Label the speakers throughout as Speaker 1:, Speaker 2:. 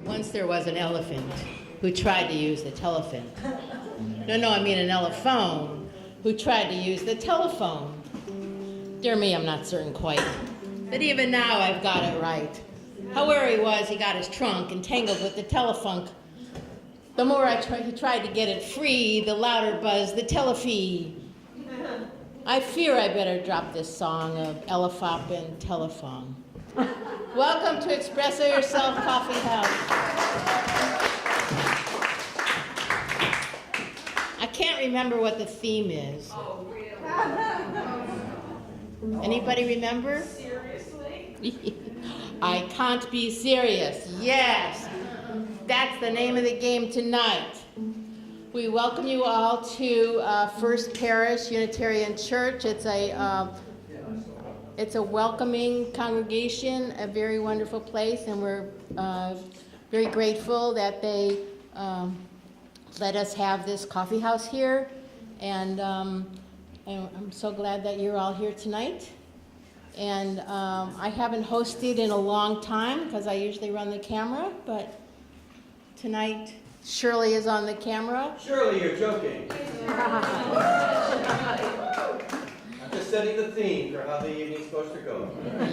Speaker 1: Once there was an elephant who tried to use the telephone. No, I mean an elephone who tried to use the telephone. Dear me, I'm not certain quite. But even now I've got it right. However he was, he got his trunk entangled with the telephone. The more he tried to get it free, the louder buzzed the telefee. I fear I better drop this song of Elefop and telephone. Welcome to Expresso Yourself Coffeehouse. I can't remember what the theme is.
Speaker 2: Oh, really?
Speaker 1: Anybody remember?
Speaker 2: Seriously?
Speaker 1: I can't be serious. Yes, that's the name of the game tonight. We welcome you all to First Parish Unitarian Church. It's a welcoming congregation, a very wonderful place, and we're very grateful that they let us have this coffee house here. And I'm so glad that you're all here tonight. And I haven't hosted in a long time because I usually run the camera, but tonight Shirley is on the camera.
Speaker 3: Shirley, you're joking. I'm just setting the theme for how the evening's supposed to go.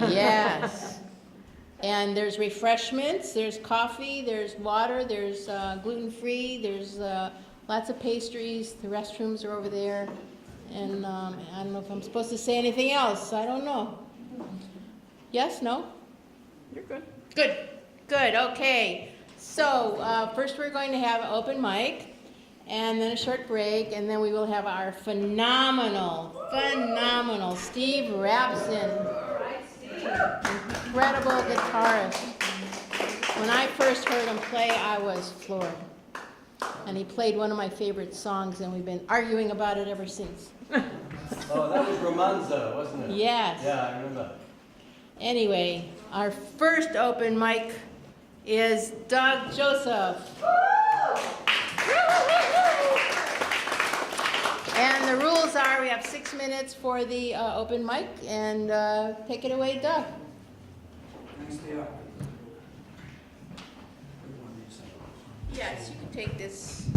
Speaker 1: Yes. And there's refreshments, there's coffee, there's water, there's gluten-free, there's lots of pastries. The restrooms are over there. And I don't know if I'm supposed to say anything else. I don't know. Yes? No?
Speaker 2: You're good.
Speaker 1: Good. Good. Okay. So first we're going to have an open mic, and then a short break, and then we will have our phenomenal Steve Rapson.
Speaker 2: All right, Steve.
Speaker 1: Incredible guitarist. When I first heard him play, I was floored. And he played one of my favorite songs, and we've been arguing about it ever since.
Speaker 3: Oh, that was Romanza, wasn't it?
Speaker 1: Yes.
Speaker 3: Yeah, I remember.
Speaker 1: Anyway, our first open mic is Doug Joseph. And the rules are we have 6 minutes for the open mic, and take it away, Doug. Yes, you can take this.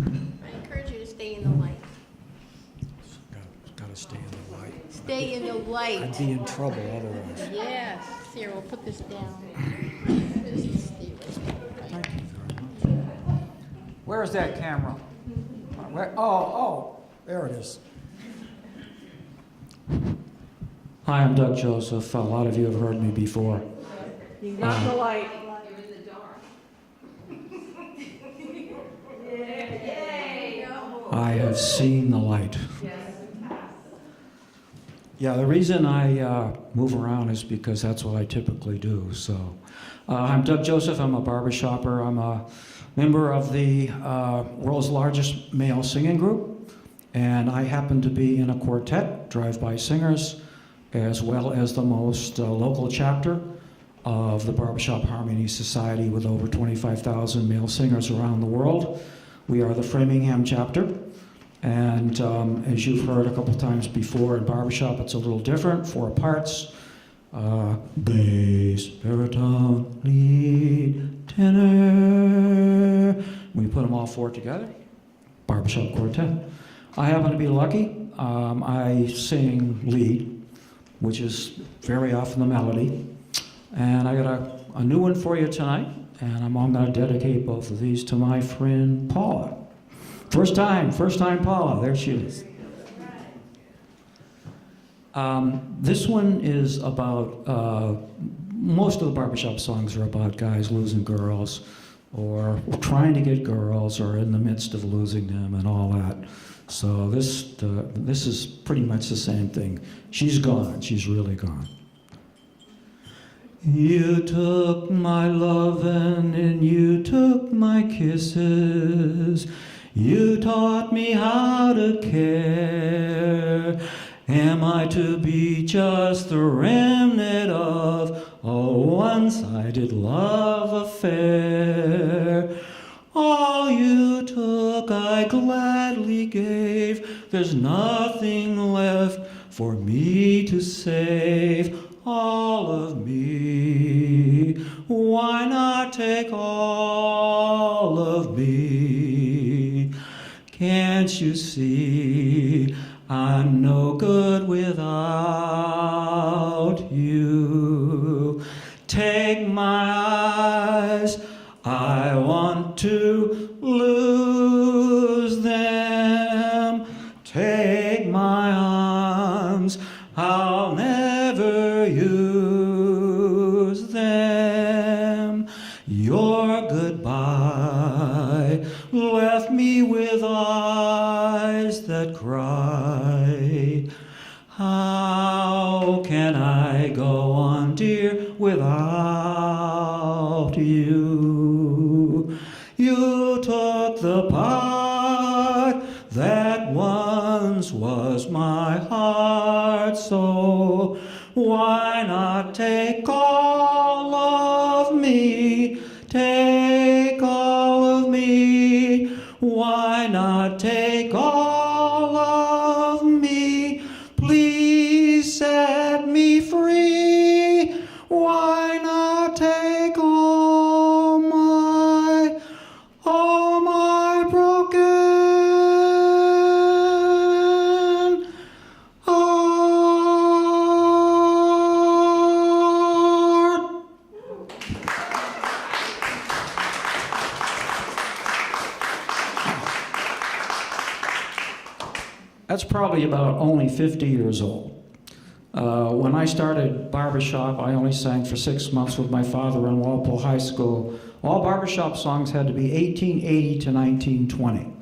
Speaker 1: I encourage you to stay in the light.
Speaker 4: Gotta stay in the light.
Speaker 1: Stay in the light.
Speaker 4: I'd be in trouble otherwise.
Speaker 1: Yes. Here, we'll put this down. Stay right there.
Speaker 4: Thank you very much.
Speaker 5: Where's that camera? Where? Oh, there it is.
Speaker 4: Hi, I'm Doug Joseph. A lot of you have heard me before.
Speaker 2: He's not in the light.
Speaker 4: I have seen the light. Yeah, the reason I move around is because that's what I typically do. So, I'm Doug Joseph. I'm a barbershopper. I'm a member of the world's largest male singing group, and I happen to be in a quartet, Drive-By Singers, as well as the most local chapter of the Barbershop Harmony Society with over 25,000 male singers around the world. We are the Framingham chapter. And as you've heard a couple times before in barbershop, it's a little different. 4 parts: bass, baritone, lead, tenor. We put them all 4 together. Barbershop quartet. I happen to be lucky. I sing lead, which is very often the melody. And I got a new one for you tonight. And I'm going to dedicate both of these to my friend Paula. First time Paula, there she is. This one is about, most of the barbershop songs are about guys losing girls, or trying to get girls, or in the midst of losing them and all that. So this is pretty much the same thing. She's gone, she's really gone. You took my lovin' and you took my kisses. You taught me how to care. Am I to be just the remnant of a one-sided love affair? All you took I gladly gave. There's nothing left for me to save. All of me. Why not take all of me? Can't you see I'm no good without you? Take my eyes, I want to lose them. Take my arms, I'll never use them. Your goodbye left me with eyes that cry. How can I go on, dear, without you? You took the part that once was my heart, so why not take all of me? Take all of me. Why not take all of me? Please set me free. Why not take all my broken heart? That's probably about only 50 years old. When I started barbershop, I only sang for 6 months with my father in Walpole High School. All barbershop songs had to be 1880 to 1920.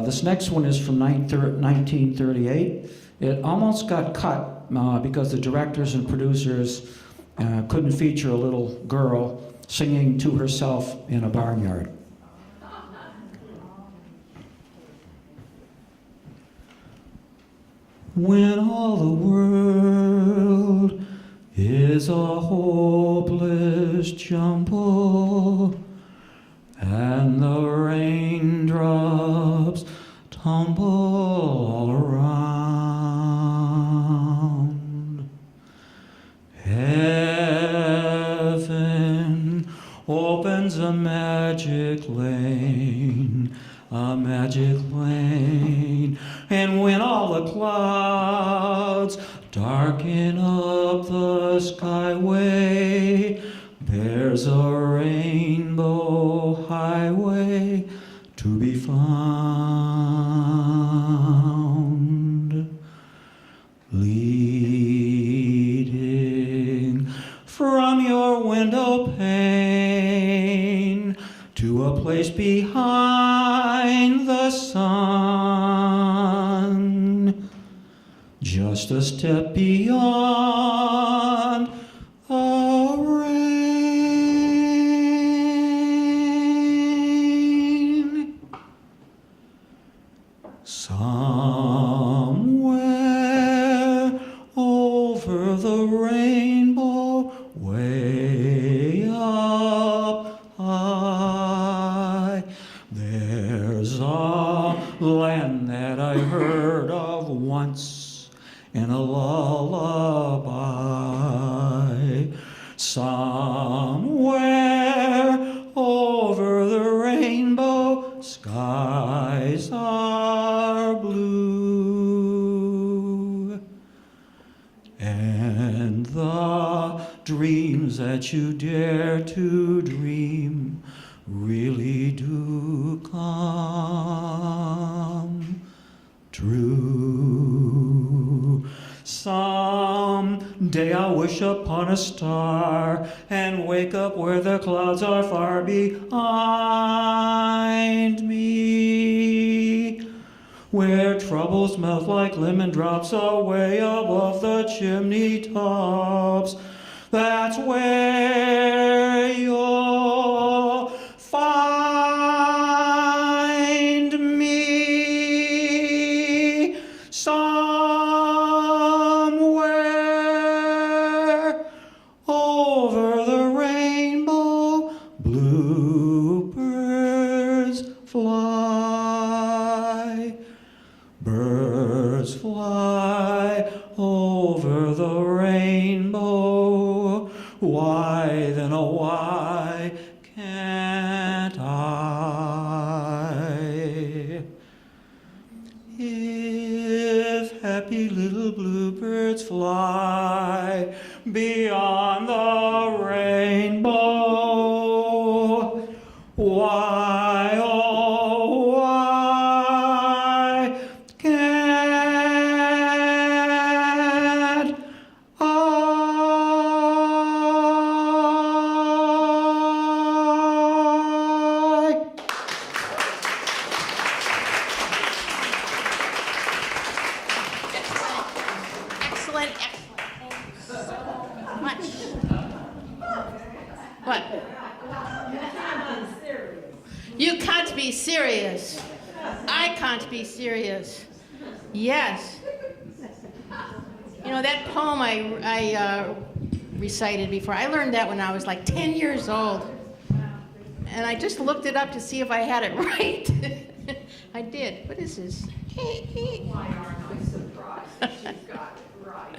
Speaker 4: This next one is from 1938. It almost got cut because the directors and producers couldn't feature a little girl singing to herself in a barnyard. When all the world is a hopeless jumble and the raindrops tumble all around, heaven opens a magic lane, and when all the clouds darken up the skyway, there's a rainbow highway to be found, leading from your window pane to a place behind the sun, just a step beyond the rain. Somewhere over the rainbow, way up high, there's a land that I heard of once in a lullaby. Somewhere over the rainbow, skies are blue, and the dreams that you dare to dream really do come true. Someday I'll wish upon a star and wake up where the clouds are far behind me, where troubles melt like lemon drops away above the chimney tops. That's where you'll find me, somewhere over the rainbow. Bluebirds fly, birds fly over the rainbow. Why then, oh why fly, can't I? If happy little bluebirds fly beyond the rainbow, why, oh, why can't I?
Speaker 1: Excellent, excellent. Thank you so much. What? You can't be serious. I can't be serious. Yes. You know, that poem I recited before, I learned that when I was like 10 years old. And I just looked it up to see if I had it right. I did. What is this?
Speaker 2: Why aren't I surprised that she's got it right?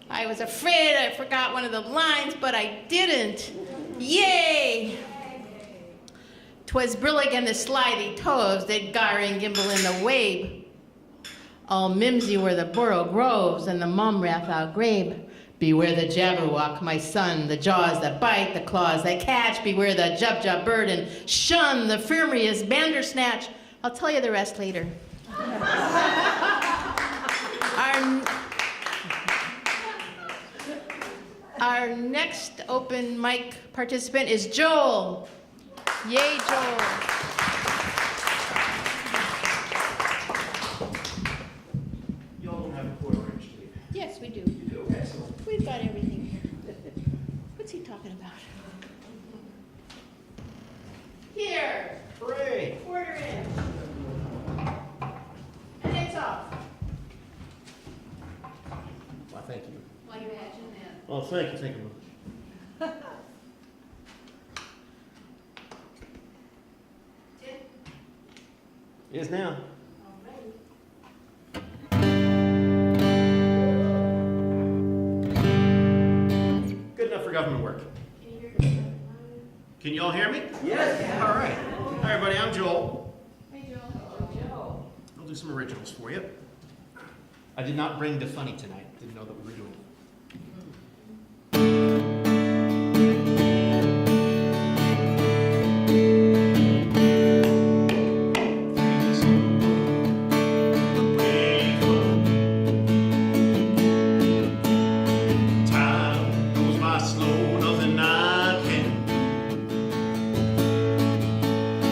Speaker 1: I was afraid I forgot one of the lines, but I didn't. Yay! 'Twas brillig and the slithy toves that gyre and gimble in the wabe. All mimsy were the borough groves and the mum rathou grabe. Beware the jabberwock, my son, the jaws that bite, the claws that catch. Beware the jub-jub bird and shun the furmious bandersnatch. I'll tell you the rest later. Our next open mic participant is Joel. Yay, Joel.
Speaker 3: Y'all don't have a quarter inch, do you?
Speaker 1: Yes, we do.
Speaker 3: You do? Excellent.
Speaker 1: We've got everything here. What's he talking about? Here,
Speaker 3: Hooray!
Speaker 1: quarter inch. And it's off.
Speaker 3: Well, thank you.
Speaker 1: While you imagine that.
Speaker 3: Well, thank you much. It is now. Good enough for government work. Can you all hear me? Yes. All right. Hi, everybody. I'm Joel.
Speaker 1: Hey, Joel.
Speaker 3: I'll do some originals for you. I did not bring the funny tonight. Didn't know that we were doing it. Time goes by slow, nothing I can.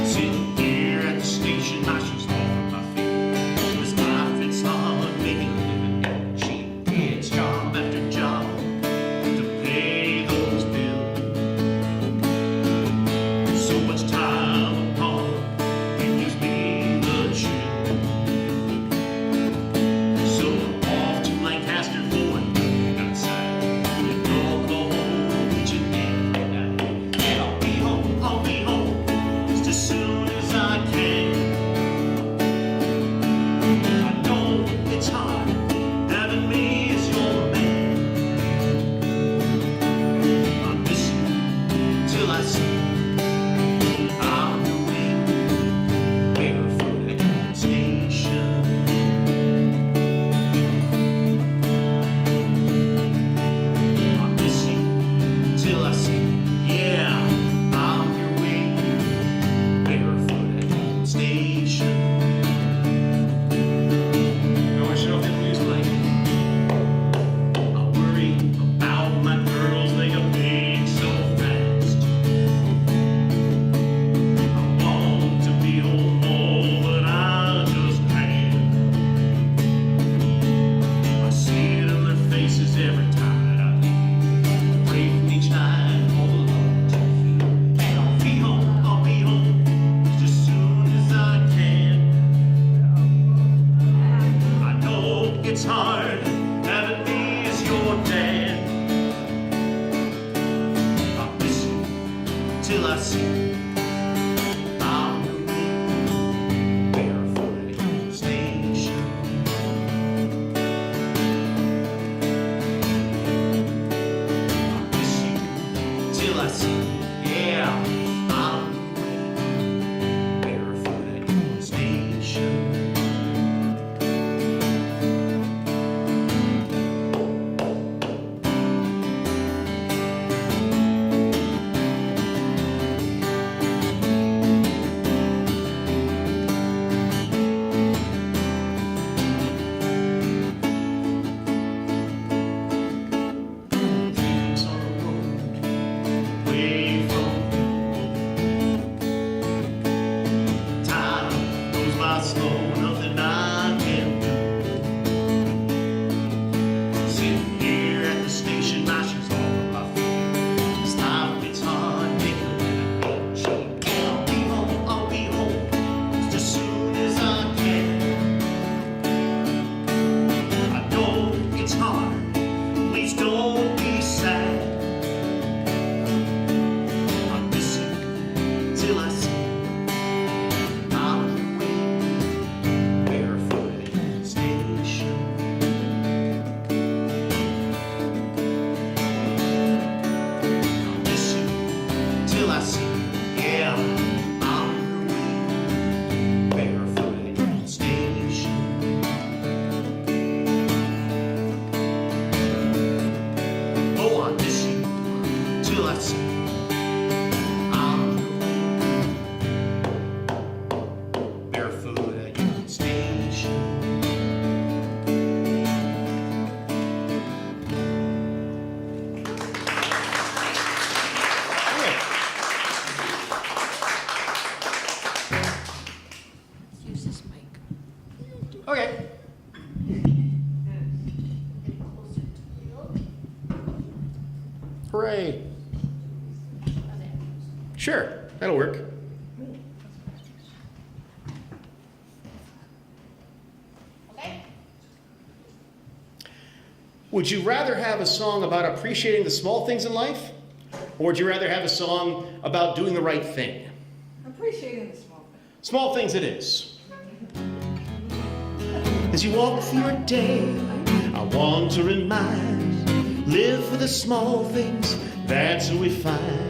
Speaker 3: Sitting here at the station, my shoes off of my feet. This life, it's hard making a living. She gets job after job to pay those bills. So much time apart, it gives me the chill. So off to Lancaster for a gig outside in Oklahoma each and every night. And I'll be home just as soon as I can. I know it's hard having me as your man. I miss you till I see I'm your wing, barefoot at the station. I miss you till I see, yeah, I'm your wing, barefoot at the station. No, I should have been lose my. I worry about my girls, they are big so fast. I want to be home more, but I just can't. I see it in their faces every time that I leave. Pray for each night for the Lord to heal. And I'll be home just as soon as I can. I know it's hard having me as your dad. I miss you till I see I'm your wing, barefoot at the station. I miss you till I see, yeah,
Speaker 6: Sure, that'll work.
Speaker 1: Okay?
Speaker 6: Would you rather have a song about appreciating the small things in life? Or would you rather have a song about doing the right thing?
Speaker 2: Appreciating the small things.
Speaker 6: Small things it is. As you walk through your day, I want to remind, live for the small things, that's who we find.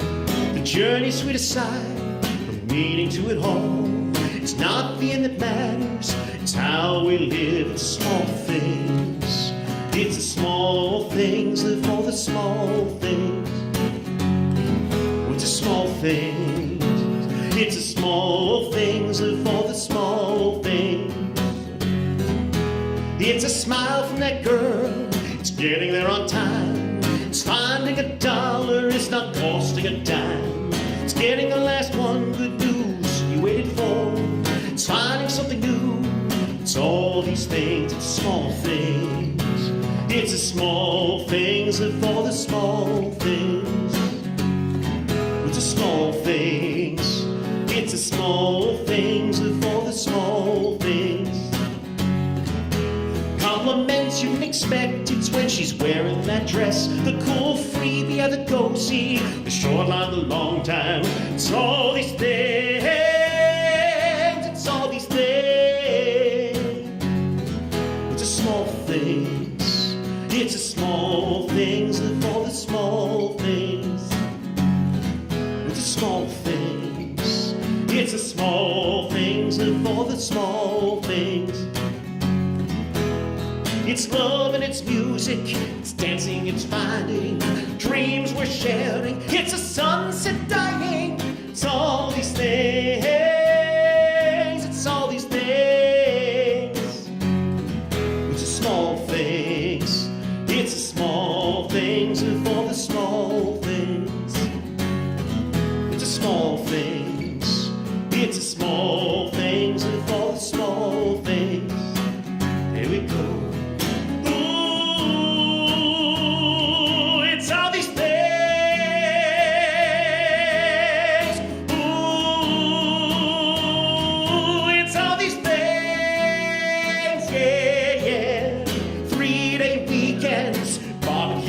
Speaker 6: The journey sweet aside, from meaning to it all. It's not the end that matters, it's how we live, it's small things. It's the small things, live for the small things. It's the small things. It's the small things, live for the small things. It's a smile from that girl, it's getting there on time. It's finding $1, it's not costing a dime. It's getting the last one, good news you waited for. It's finding something new, it's all these things, it's small things. It's the small things, live for the small things. It's the small things. It's the small things, live for the small things. Compliments you can expect, it's when she's wearing that dress. The cool freebie at the go-see, the short line, the long time. It's all these things, it's all these things. It's the small things, it's the small things, live for the small things. It's the small things, it's the small things, live for the small things. It's love and it's music, it's dancing, it's finding dreams we're sharing. It's a sunset dying, it's all these things, it's all these things. It's the small things, it's the small things, and for the small things. It's the small things, it's the small things, and for the small things. Here we go.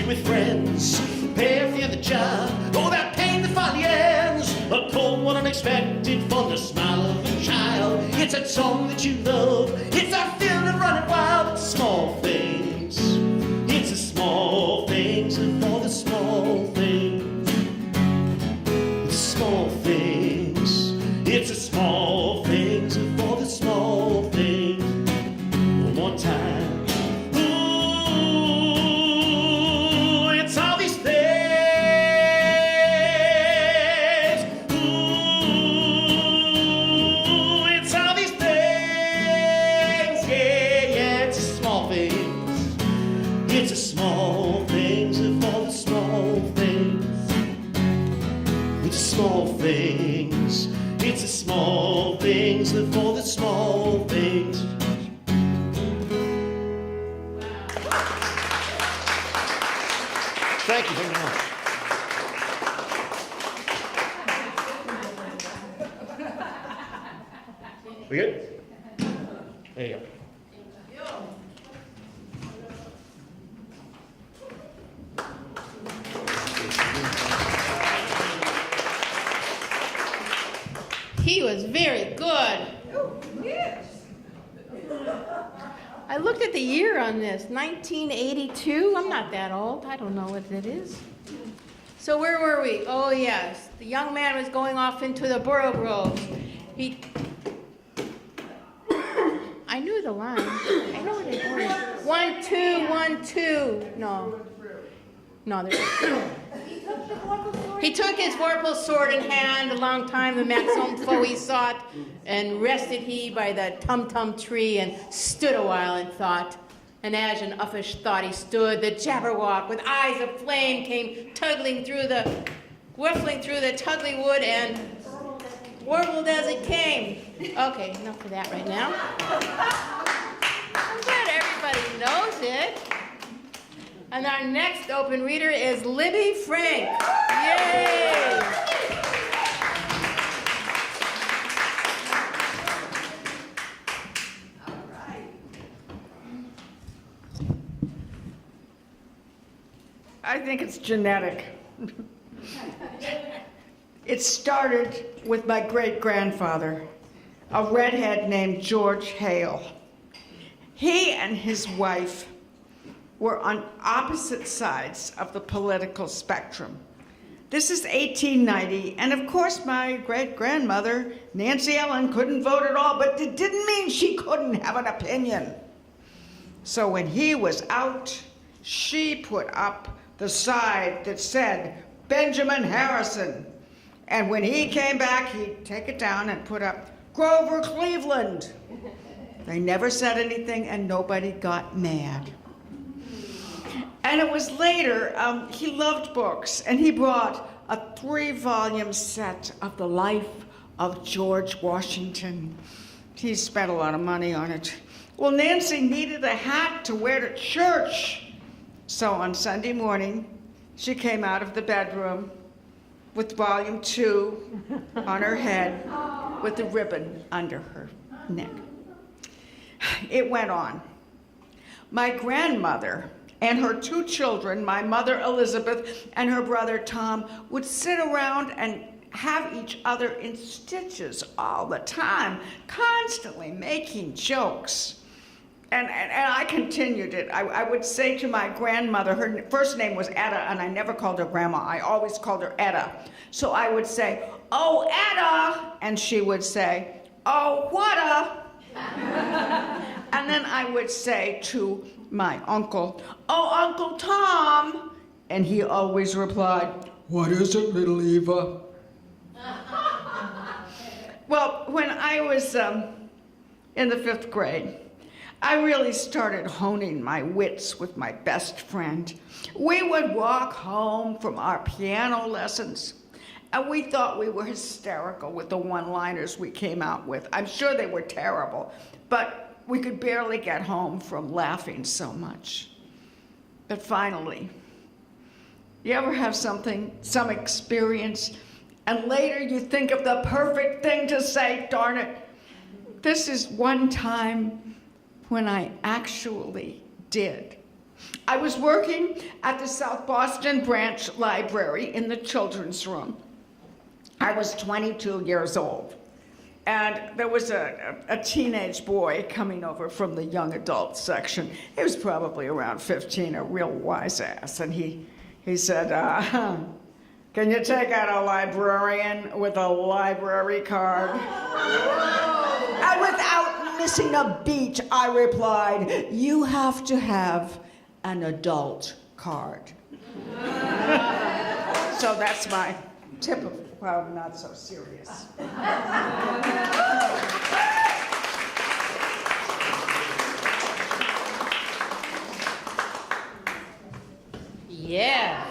Speaker 6: With friends, prepare for the job. Oh, that pain that finally ends. A cold one, unexpected, fun, the smile of a child. It's that song that you love. It's that feeling of running wild. It's small things. It's the small things, and for the small things. It's the small things. It's the small things, and for the small things. One more time. Small things, it's the small things, live for the small things. Thank you very much. We good? There you go.
Speaker 1: He was very good.
Speaker 2: Yes.
Speaker 1: I looked at the year on this, 1982. I'm not that old. I don't know what it is. So where were we? Oh, yes. The young man was going off into the Borough Grove. I knew the line. I know what it was. 1, 2, 1, 2. No, there. He took his vorpal sword in hand, a long time the maximum foe he sought, and rested he by the tum-tum tree, and stood a while and thought. And as an uffish thought he stood, the Jabberwock with eyes of flame came whiffling through the tuggly wood, and warbled as it came. Okay, enough of that right now. I'm glad everybody knows it. And our next open reader is Libby Frank. Yay!
Speaker 7: I think it's genetic. It started with my great-grandfather, a redhead named George Hale. He and his wife were on opposite sides of the political spectrum. This is 1890, and of course my great-grandmother, Nancy Ellen, couldn't vote at all, but it didn't mean she couldn't have an opinion. So when he was out, she put up the side that said Benjamin Harrison. And when he came back, he'd take it down and put up Grover Cleveland. They never said anything and nobody got mad. And it was later, he loved books, and he brought a 3-volume set of the life of George Washington. He spent a lot of money on it. Well, Nancy needed a hat to wear to church. So on Sunday morning, she came out of the bedroom with volume 2 on her head with the ribbon under her neck. It went on. My grandmother and her 2 children, my mother Elizabeth and her brother Tom, would sit around and have each other in stitches all the time, constantly making jokes. And I continued it. I would say to my grandmother, her first name was Etta, and I never called her grandma. I always called her Etta. So I would say, "Oh, Etta," and she would say, "Oh, whata?" And then I would say to my uncle, "Oh, Uncle Tom," and he always replied, "What is it, little Eva?" Well, when I was in the 5th grade, I really started honing my wits with my best friend. We would walk home from our piano lessons, and we thought we were hysterical with the one-liners we came out with. I'm sure they were terrible, but we could barely get home from laughing so much. But finally, you ever have some experience, and later you think of the perfect thing to say? Darn it, this is one time when I actually did. I was working at the South Boston Branch Library in the children's room. I was 22 years old, and there was a teenage boy coming over from the young adult section. He was probably around 15, a real wise ass, and he said, "Can you take out a librarian with a library card?" And without missing a beat, I replied, "You have to have an adult card." So that's my tip of, well, not so serious.
Speaker 1: Yeah.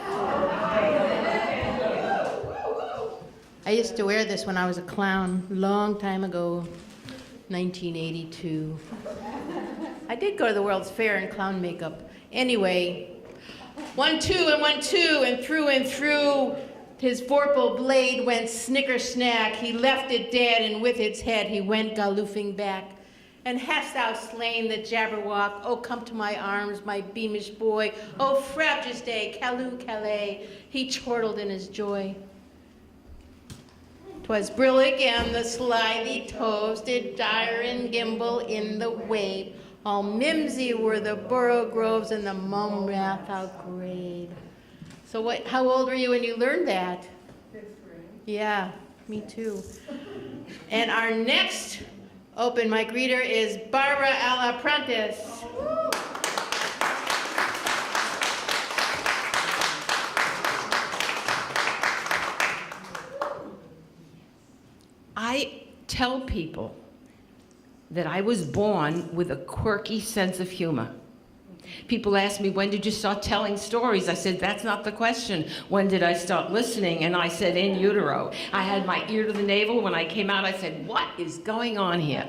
Speaker 1: I used to wear this when I was a clown, long time ago, 1982. I did go to the World's Fair in clown makeup. Anyway, 1, 2, and 1, 2, and through, his vorpal blade went snicker-snack. He left it dead, and with its head he went galoofing back. And hast thou slain the Jabberwock? Oh, come to my arms, my beamish boy. Oh, frabjous day, Calloo Calais. He chortled in his joy. 'Twas brillig and the slithy toves did gyre and gimble in the wave. All mimsy were the borough groves and the mum wrath outgrade. So how old were you when you learned that?
Speaker 2: 5th grade.
Speaker 1: Yeah, me too. And our next open mic reader is Barbara Alaprantis.
Speaker 8: I tell people that I was born with a quirky sense of humor. People ask me, when did you start telling stories? I said, that's not the question. When did I start listening? And I said, in utero. I had my ear to the navel. When I came out, I said, what is going on here?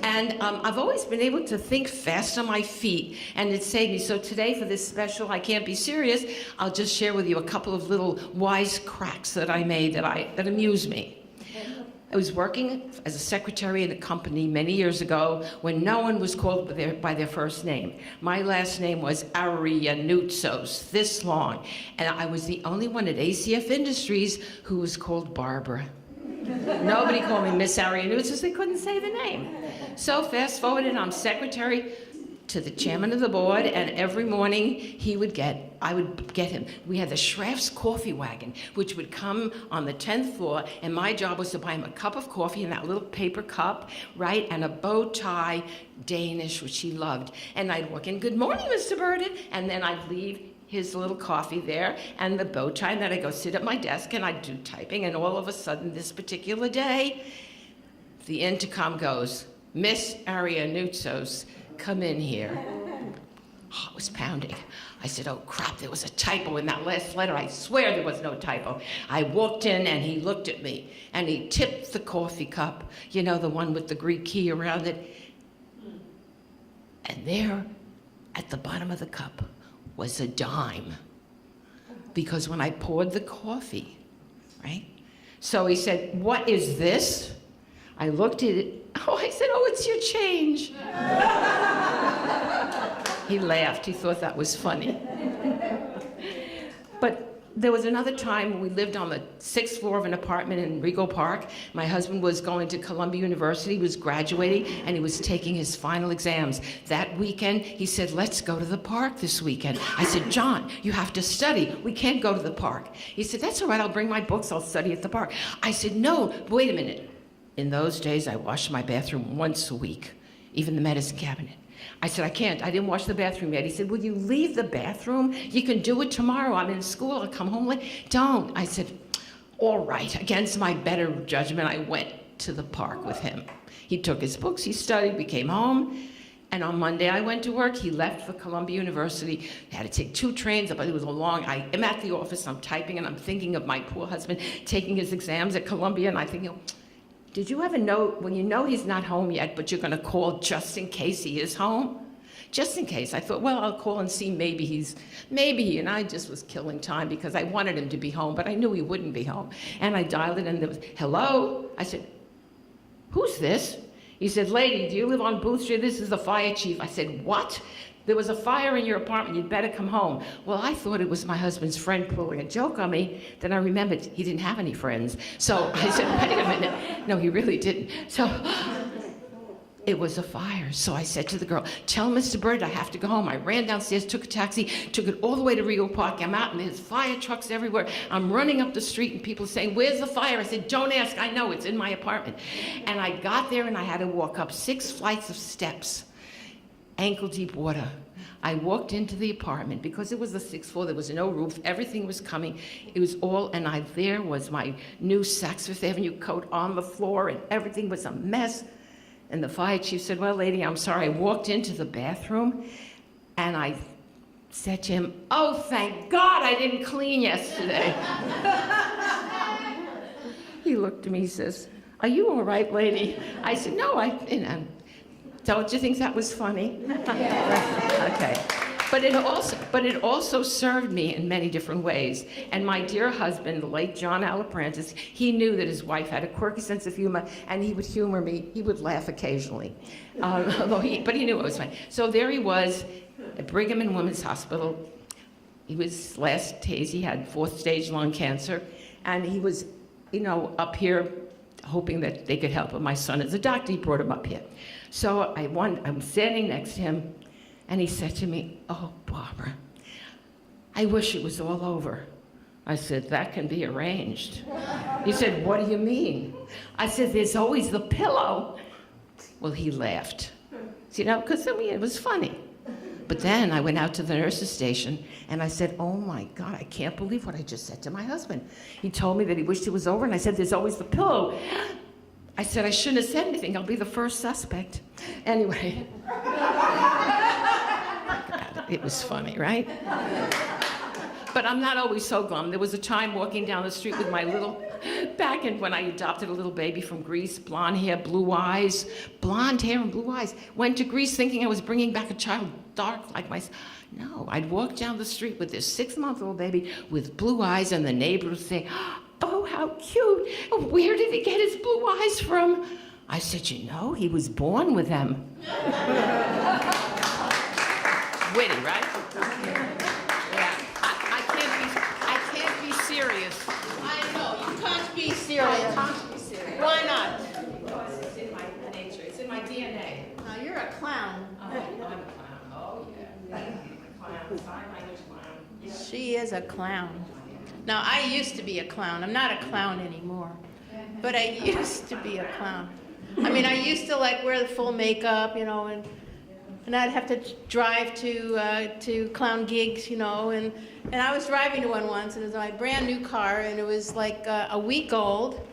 Speaker 8: And I've always been able to think fast on my feet, and it saved me. So today, for this special I Can't Be Serious, I'll just share with you a couple of little wise cracks that I made that amuse me. I was working as a secretary in a company many years ago when no one was called by their first name. My last name was Arianutsos, this long. And I was the only one at ACF Industries who was called Barbara. Nobody called me Miss Arianutsos, they couldn't say the name. So fast forward, and I'm secretary to the chairman of the board, and every morning I would get him. We had the Schraff's coffee wagon, which would come on the 10th floor, and my job was to buy him a cup of coffee in that little paper cup, right, and a bow tie, Danish, which he loved. And I'd walk in, good morning, Mr. Burden, and then I'd leave his little coffee there and the bow tie, and then I'd go sit at my desk and I'd do typing, and all of a sudden, this particular day, the intercom goes, Miss Arianutsos, come in here. Oh, it was pounding. I said, oh crap, there was a typo in that last letter. I swear there was no typo. I walked in and he looked at me and he tipped the coffee cup, you know, the one with the Greek key around it. And there at the bottom of the cup was a dime. Because when I poured the coffee, right? So he said, what is this? I looked at it. Oh, I said, oh, it's your change. He laughed. He thought that was funny. But there was another time when we lived on the 6th floor of an apartment in Rego Park. My husband was going to Columbia University, he was graduating, and he was taking his final exams. That weekend, he said, let's go to the park this weekend. I said, John, you have to study. We can't go to the park. He said, that's all right, I'll bring my books, I'll study at the park. I said, no, wait a minute. In those days, I washed my bathroom once a week, even the medicine cabinet. I said, I can't. I didn't wash the bathroom yet. He said, will you leave the bathroom? You can do it tomorrow. I'm in school. I'll come home late. Don't. I said, all right. Against my better judgment, I went to the park with him. He took his books. He studied. We came home. And on Monday, I went to work. He left for Columbia University. I had to take 2 trains, but it was a long, I am at the office. I'm typing, and I'm thinking of my poor husband taking his exams at Columbia, and I think, did you ever know, when you know he's not home yet, but you're going to call just in case he is home? Just in case. I thought, well, I'll call and see maybe, and I just was killing time because I wanted him to be home, but I knew he wouldn't be home. And I dialed it, and there was, hello? I said, who's this? He said, lady, do you live on Booth Street? This is the fire chief. I said, what? There was a fire in your apartment, you'd better come home. Well, I thought it was my husband's friend pulling a joke on me. Then I remembered he didn't have any friends. So I said, wait a minute. No, he really didn't. So it was a fire. So I said to the girl, tell Mr. Bird I have to go home. I ran downstairs, took a taxi, took it all the way to Rio Park. I'm out and there's fire trucks everywhere. I'm running up the street and people saying, where's the fire? I said, don't ask, I know, it's in my apartment. And I got there and I had to walk up 6 flights of steps. Ankle deep water. I walked into the apartment because it was the 6th floor, there was no roof, everything was coming. It was all, and there was my new Saks Fifth Avenue coat on the floor and everything was a mess. And the fire chief said, well, lady, I'm sorry. I walked into the bathroom and I said to him, oh, thank God I didn't clean yesterday. He looked at me, he says, are you all right, lady? I said, no, don't you think that was funny? Okay. But it also served me in many different ways. And my dear husband, the late John Alaprantis, he knew that his wife had a quirky sense of humor, and he would humor me. He would laugh occasionally, but he knew it was funny. So there he was at Brigham and Women's Hospital. He was last days. He had 4th stage lung cancer, and he was, up here hoping that they could help him. My son is a doctor. He brought him up here. So I'm standing next to him, and he said to me, oh, Barbara, I wish it was all over. I said, that can be arranged. He said, what do you mean? I said, there's always the pillow. Well, he laughed, because it was funny. But then I went out to the nurse's station, and I said, oh, my God, I can't believe what I just said to my husband. He told me that he wished it was over, and I said, there's always the pillow. I said, I shouldn't have said anything. I'll be the first suspect. Anyway. It was funny, right? But I'm not always so glum. There was a time walking down the street with my back in when I adopted a little baby from Greece, blonde hair, blue eyes, blonde hair and blue eyes. Went to Greece thinking I was bringing back a child dark like myself. No, I'd walk down the street with this 6-month-old baby with blue eyes, and the neighbor would say, "Oh, how cute. Where did he get his blue eyes from?" I said, "You know, he was born with them." Witty, right? Yeah. I can't be serious.
Speaker 1: I know, you can't be serious. Why not?
Speaker 8: Because it's in my nature. It's in my DNA.
Speaker 1: Now, you're a clown.
Speaker 8: I'm a clown. Oh, yeah. I'm a clown. Sign language clown.
Speaker 1: She is a clown. Now, I used to be a clown. I'm not a clown anymore. But I used to be a clown. I mean, I used to like wear the full makeup, you know, and I'd have to drive to clown gigs, you know, and I was driving to one once, and it was my brand new car, and it was like a week old,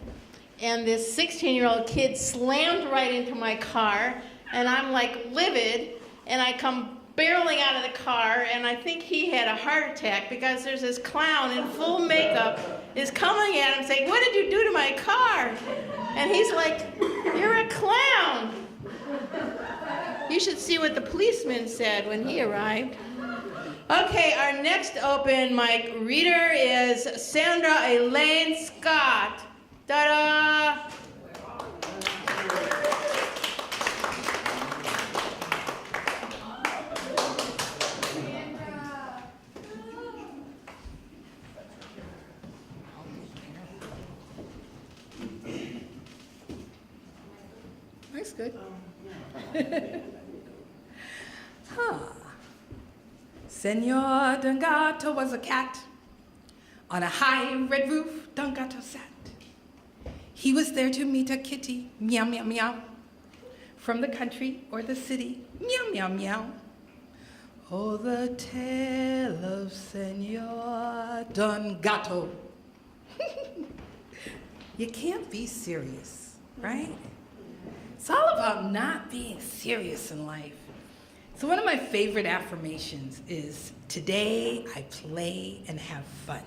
Speaker 1: and this 16-year-old kid slammed right into my car, and I'm like livid, and I come barreling out of the car, and I think he had a heart attack because there's this clown in full makeup is coming at him saying, "What did you do to my car?" And he's like, "You're a clown." You should see what the policeman said when he arrived. Okay, our next open mic reader is Sandra Elaine Scott. Ta-da! That's good.
Speaker 9: Senor Dungato was a cat. On a high red roof, Dungato sat. He was there to meet a kitty, meow, meow, meow. From the country or the city, meow, meow, meow. Oh, the tale of Senor Dungato. You can't be serious, right? It's all about not being serious in life. So one of my favorite affirmations is, today I play and have fun.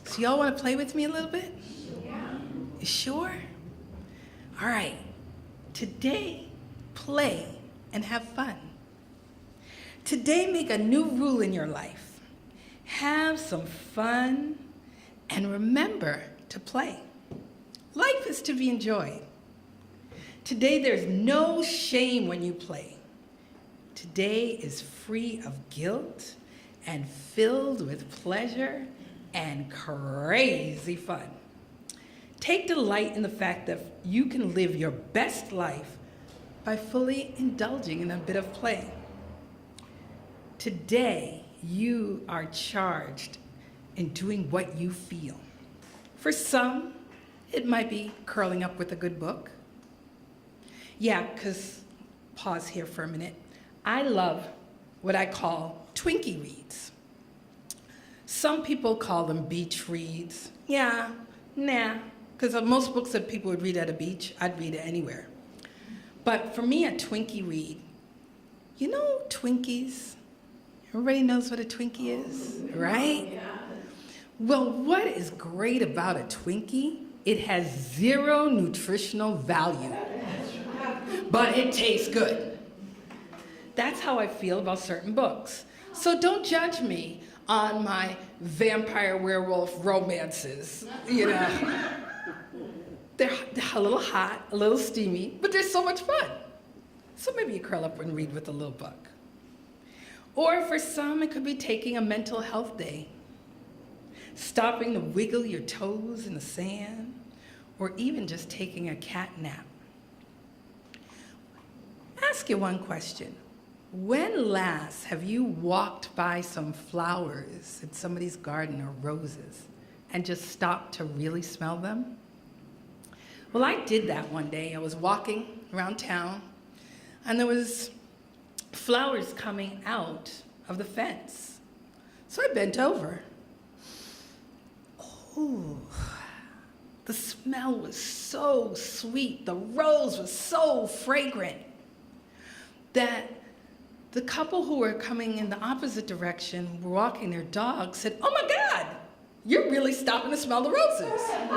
Speaker 9: So y'all want to play with me a little bit? Yeah. You sure? All right. Today, play and have fun. Today, make a new rule in your life. Have some fun and remember to play. Life is to be enjoyed. Today, there's no shame when you play. Today is free of guilt and filled with pleasure and crazy fun. Take delight in the fact that you can live your best life by fully indulging in a bit of play. Today, you are charged in doing what you feel. For some, it might be curling up with a good book. Yeah, because, pause here for a minute. I love what I call Twinkie reads. Some people call them beach reads. Yeah, nah, because most books that people would read at a beach, I'd read it anywhere. But for me, a Twinkie read, you know Twinkies? Everybody knows what a Twinkie is, right? Yeah. Well, what is great about a Twinkie? It has zero nutritional value, but it tastes good. That's how I feel about certain books. So don't judge me on my vampire werewolf romances, you know. They're a little hot, a little steamy, but they're so much fun. So maybe you curl up and read with a little book. Or for some, it could be taking a mental health day, stopping to wiggle your toes in the sand, or even just taking a cat nap. Ask you one question. When last have you walked by some flowers in somebody's garden or roses and just stopped to really smell them? Well, I did that one day. I was walking around town and there was flowers coming out of the fence. So I bent over. Oh, the smell was so sweet. The rose was so fragrant that the couple who were coming in the opposite direction, were walking their dog, said, "Oh my God, you're really stopping to smell the roses." And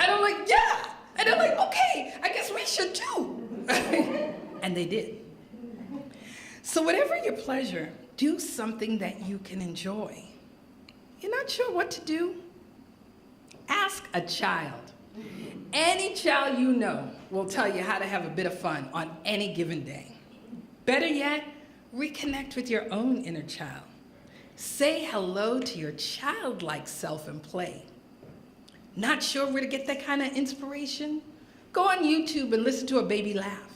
Speaker 9: I'm like, "Yeah." And they're like, "Okay, I guess we should too." And they did. So whatever your pleasure, do something that you can enjoy. You're not sure what to do? Ask a child. Any child you know will tell you how to have a bit of fun on any given day. Better yet, reconnect with your own inner child. Say hello to your childlike self and play. Not sure where to get that kind of inspiration? Go on YouTube and listen to a baby laugh.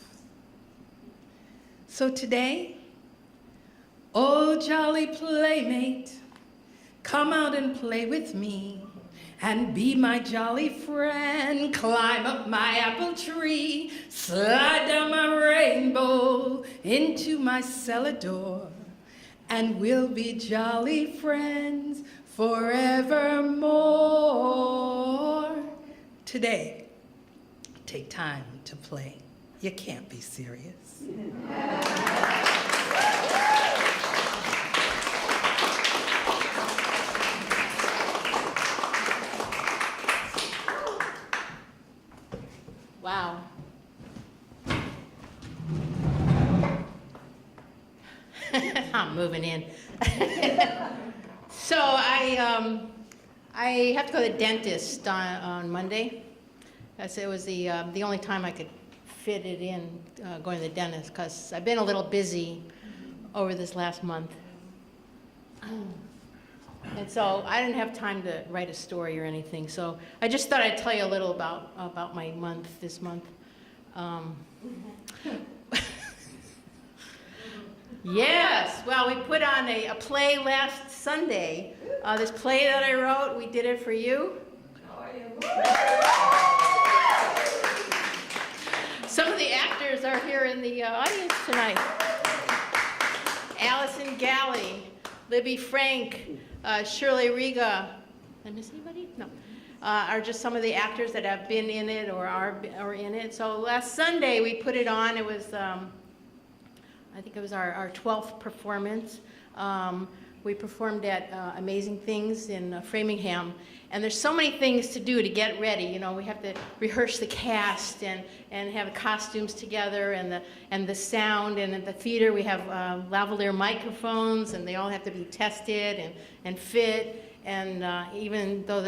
Speaker 9: So today, oh jolly playmate, come out and play with me and be my jolly friend. Climb up my apple tree, slide down my rainbow into my cellar door, and we'll be jolly friends forevermore. Today, take time to play. You can't be serious.
Speaker 1: Wow. I'm moving in. So I have to go to the dentist on Monday. It was the only time I could fit it in, going to the dentist, because I've been a little busy over this last month. And so I didn't have time to write a story or anything. So I just thought I'd tell you a little about my month this month. Yes, well, we put on a play last Sunday. This play that I wrote, we did it for you. Some of the actors are here in the audience tonight. Allison Galley, Libby Frank, Shirley Riga. Did I miss anybody? No. Are just some of the actors that have been in it or are in it. So last Sunday we put it on. It was, I think it was our 12th performance. We performed at Amazing Things in Framingham. And there's so many things to do to get ready. You know, we have to rehearse the cast and have the costumes together and the sound. And at the theater we have lavalier microphones, and they all have to be tested and fit. And even though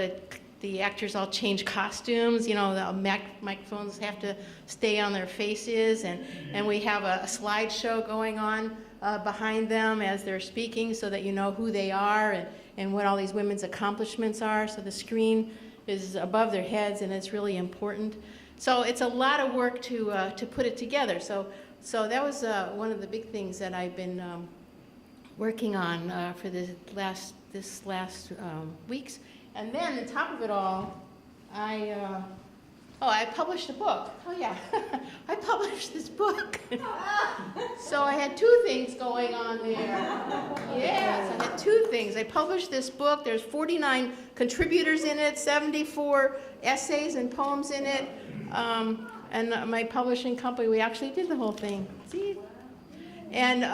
Speaker 1: the actors all change costumes, you know, the microphones have to stay on their faces. And we have a slideshow going on behind them as they're speaking, so that you know who they are and what all these women's accomplishments are. So the screen is above their heads, and it's really important. So it's a lot of work to put it together. So that was one of the big things that I've been working on for this last weeks. And then on top of it all, I published a book. Oh yeah, I published this book. So I had two things going on there. Yes, I had two things. I published this book. There's 49 contributors in it, 74 essays and poems in it. And my publishing company, we actually did the whole thing. See? And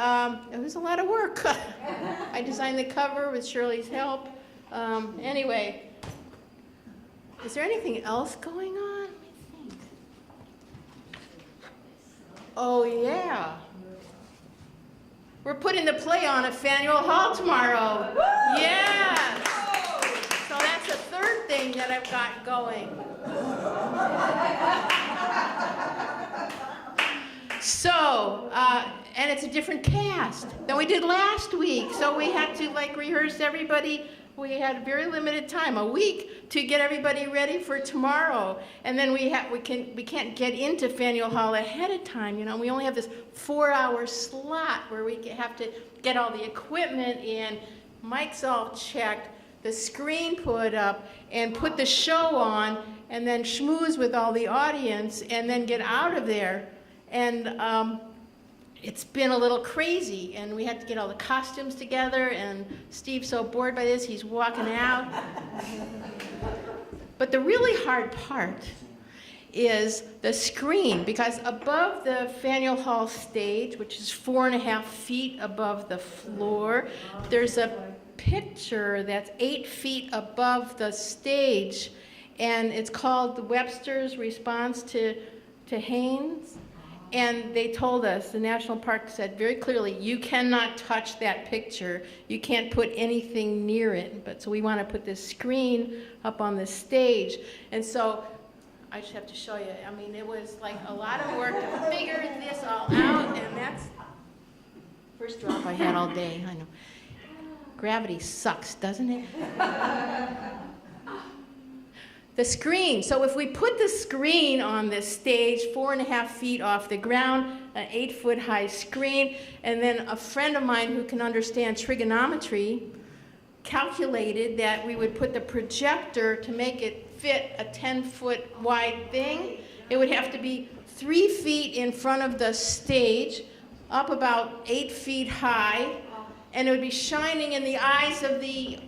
Speaker 1: it was a lot of work. I designed the cover with Shirley's help. Anyway, is there anything else going on? Let me think. Oh, yeah. We're putting the play on at Faneuil Hall tomorrow. Yes. So that's the third thing that I've got going. So, and it's a different cast than we did last week. So we had to rehearse everybody. We had very limited time, a week, to get everybody ready for tomorrow. And then we can't get into Faneuil Hall ahead of time. You know, we only have this 4-hour slot where we have to get all the equipment in, mics all checked, the screen put up, and put the show on, and then schmooze with all the audience, and then get out of there. And it's been a little crazy, and we had to get all the costumes together, and Steve's so bored by this, he's walking out. But the really hard part is the screen, because above the Faneuil Hall stage, which is 4.5 feet above the floor, there's a picture that's 8 feet above the stage, and it's called the Webster's Response to Haynes. And they told us, the National Park said very clearly, you cannot touch that picture. You can't put anything near it. But so we want to put this screen up on the stage. And so I just have to show you. I mean, it was like a lot of work to figure this all out. And that's first drop I had all day. I know. Gravity sucks, doesn't it? The screen. So if we put the screen on this stage, 4.5 feet off the ground, an 8-foot high screen, and then a friend of mine who can understand trigonometry calculated that we would put the projector to make it fit a 10-foot wide thing. It would have to be 3 feet in front of the stage, up about 8 feet high, and it would be shining in the eyes of the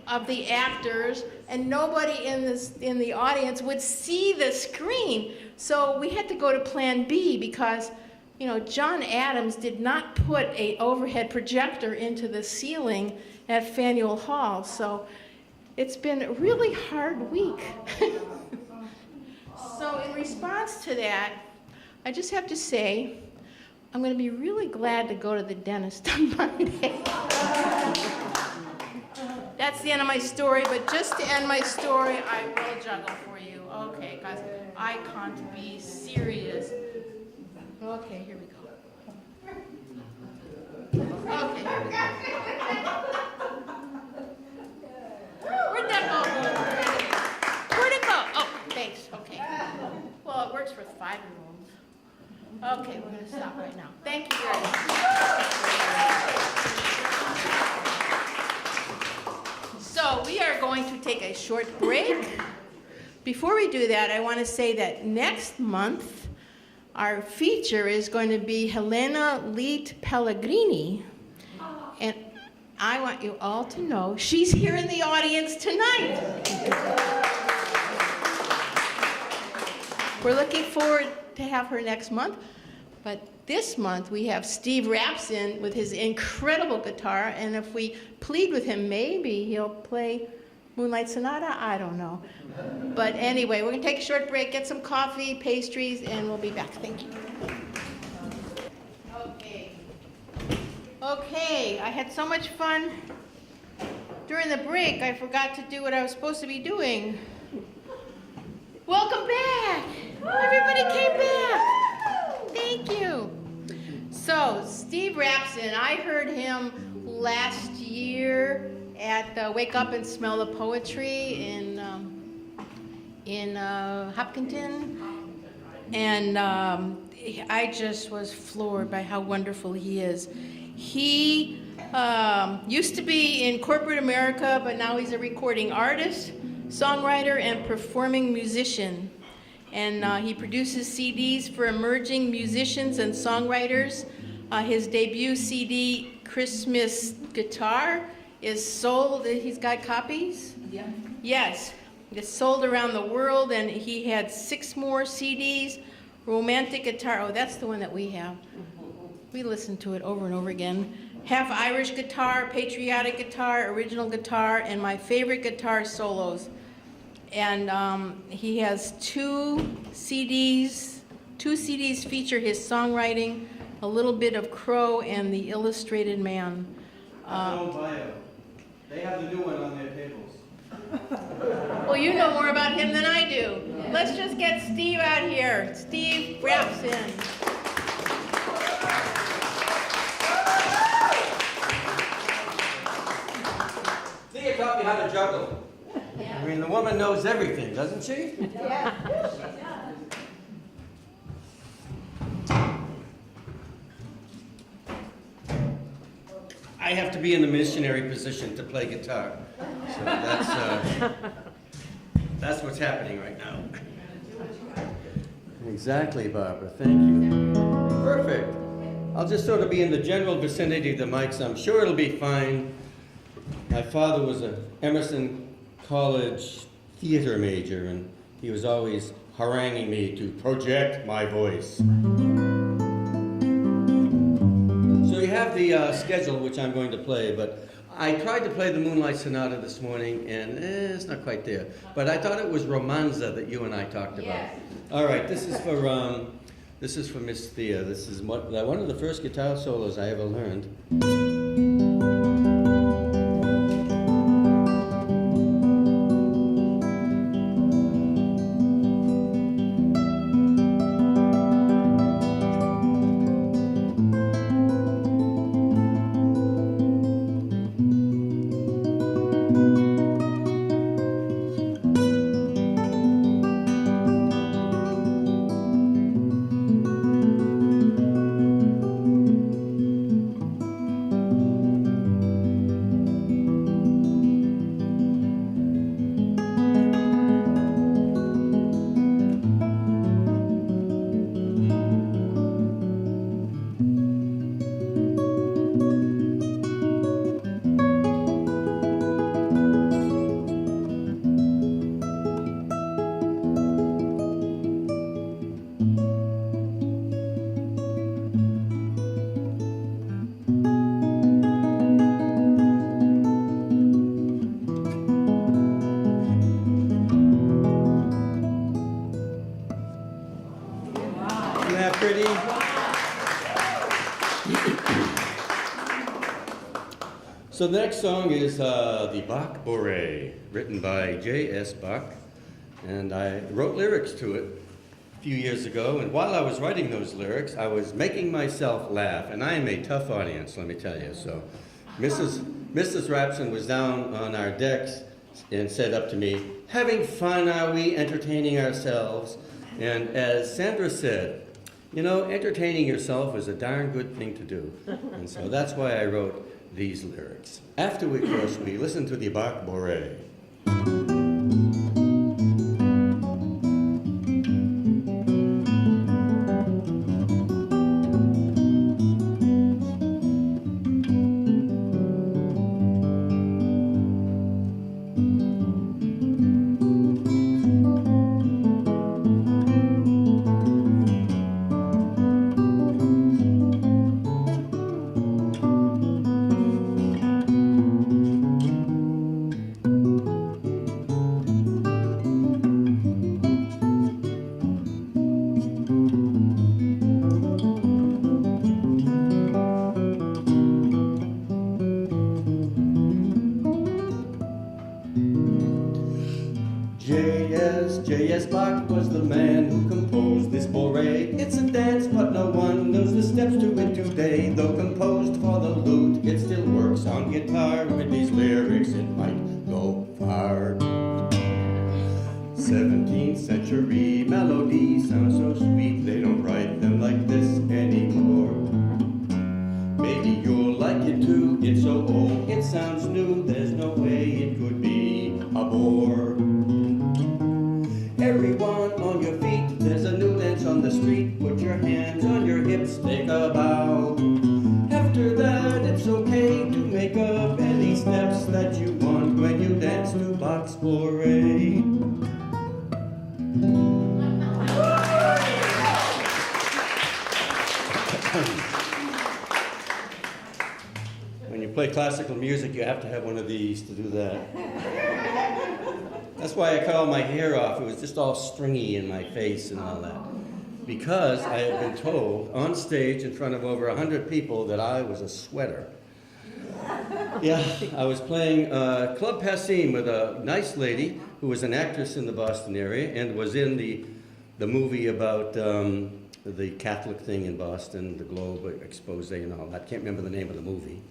Speaker 1: actors, and nobody in the audience would see the screen. So we had to go to Plan B because, you know, John Adams did not put an overhead projector into the ceiling at Faneuil Hall. So it's been a really hard week. So in response to that, I just have to say, I'm going to be really glad to go to the dentist on Monday. That's the end of my story, but just to end my story, I will juggle for you. Okay, guys, I can't be serious. Okay, here we go. Okay, here we go. Where'd that go? Where'd it go? Oh, thanks, okay. Well, it works for 5-year-olds. Okay, we're going to stop right now. Thank you very much. So we are going to take a short break. Before we do that, I want to say that next month, our feature is going to be Helena Leet Pellegrini. And I want you all to know she's here in the audience tonight. We're looking forward to have her next month. But this month we have Steve Rapson with his incredible guitar, and if we plead with him, maybe he'll play Moonlight Sonata, I don't know. But anyway, we're gonna take a short break, get some coffee, pastries, and we'll be back. Thank you. Okay, I had so much fun. During the break, I forgot to do what I was supposed to be doing. Welcome back! Everybody came back! Thank you. So, Steve Rapson, I heard him last year at the Wake Up and Smell the Poetry in Hopkinton, and I just was floored by how wonderful he is. He used to be in corporate America, but now he's a recording artist, songwriter, and performing musician. And he produces CDs for emerging musicians and songwriters. His debut CD, Christmas Guitar, is sold. He's got copies? Yeah. Yes. It's sold around the world, and he had 6 more CDs. Romantic Guitar, oh, that's the one that we have. We listen to it over and over again. Half Irish Guitar, Patriotic Guitar, Original Guitar, and my favorite guitar solos. And he has 2 CDs. 2 CDs feature his songwriting, A Little Bit of Crow, and The Illustrated Man.
Speaker 10: Don't buy it. They have the new one on their tables.
Speaker 1: Well, you know more about him than I do. Let's just get Steve out here. Steve Rapson.
Speaker 10: Thea taught me how to juggle.
Speaker 1: Yeah.
Speaker 10: I mean, the woman knows everything, doesn't she?
Speaker 1: Yeah.
Speaker 10: I have to be in the missionary position to play guitar. So that's what's happening right now. Exactly, Barbara. Thank you. Perfect. I'll just sort of be in the general vicinity of the mics. I'm sure it'll be fine. My father was an Emerson College theater major, and he was always haranguing me to project my voice. So you have the schedule, which I'm going to play, but I tried to play the Moonlight Sonata this morning, and it's not quite there. But I thought it was Romanza that you and I talked about. Yes. All right, this is for This is for Miss Thea. This is one of the first guitar solos I ever learned. Isn't that pretty? So the next song is the Bach Bourrée, written by J.S. Bach, and I wrote lyrics to it a few years ago, and while I was writing those lyrics, I was making myself laugh, and I am a tough audience, let me tell you. So Mrs. Rapson was down on our decks and said up to me, "Having fun, are we, entertaining ourselves?" And as Sandra said, you know, entertaining yourself is a darn good thing to do. And so that's why I wrote these lyrics. After we, of course, we listen to the Bach Bourrée. J.S. Bach was the man who composed this bourrée. It's a dance, but no one knows the steps to it today. Though composed for the lute, it still works on guitar. With these lyrics, it might go far. 17th century melodies sound so sweet, they don't write them like this anymore. Maybe you'll like it too, it's so old, it sounds new, there's no way it could be a bore. Everyone on your feet, there's a new dance on the street. Put your hands on your hips, take a bow. After that, it's okay to make up any steps that you want when you dance to Bach's Bourrée. When you play classical music, you have to have one of these to do that. That's why I cut all my hair off. It was just all stringy in my face and all that. Because I had been told on stage in front of over 100 people that I was a sweater. Yeah, I was playing Club Passim with a nice lady who was an actress in the Boston area and was in the movie about the Catholic thing in Boston, the Globe expose and all that. I can't remember the name of the movie.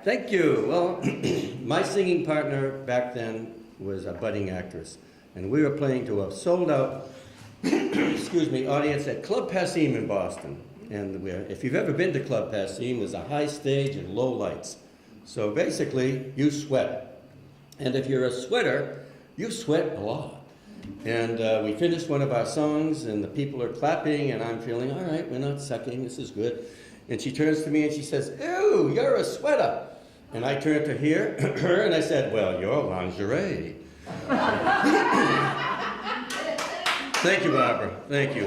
Speaker 10: Thank you. Well, my singing partner back then was a budding actress, and we were playing to a sold-out excuse me, audience at Club Passim in Boston. And if you've ever been to Club Passim, there's a high stage and low lights. So basically, you sweat. And if you're a sweater, you sweat a lot. And we finished one of our songs, and the people are clapping, and I'm feeling, all right, we're not sucking, this is good. And she turns to me and she says, "Ew, you're a sweater." And I turned to her and I said, "Well, you're lingerie." Thank you, Barbara. Thank you.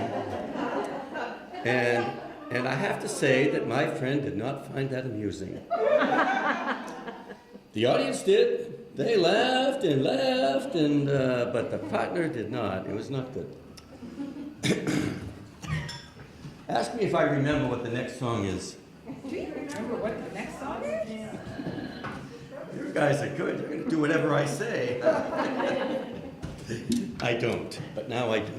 Speaker 10: And I have to say that my friend did not find that amusing. The audience did. They laughed, but the partner did not. It was not good. Ask me if I remember what the next song is.
Speaker 9: Do you remember what the next song is?
Speaker 10: You guys are good. You're going to do whatever I say. I don't, but now I do.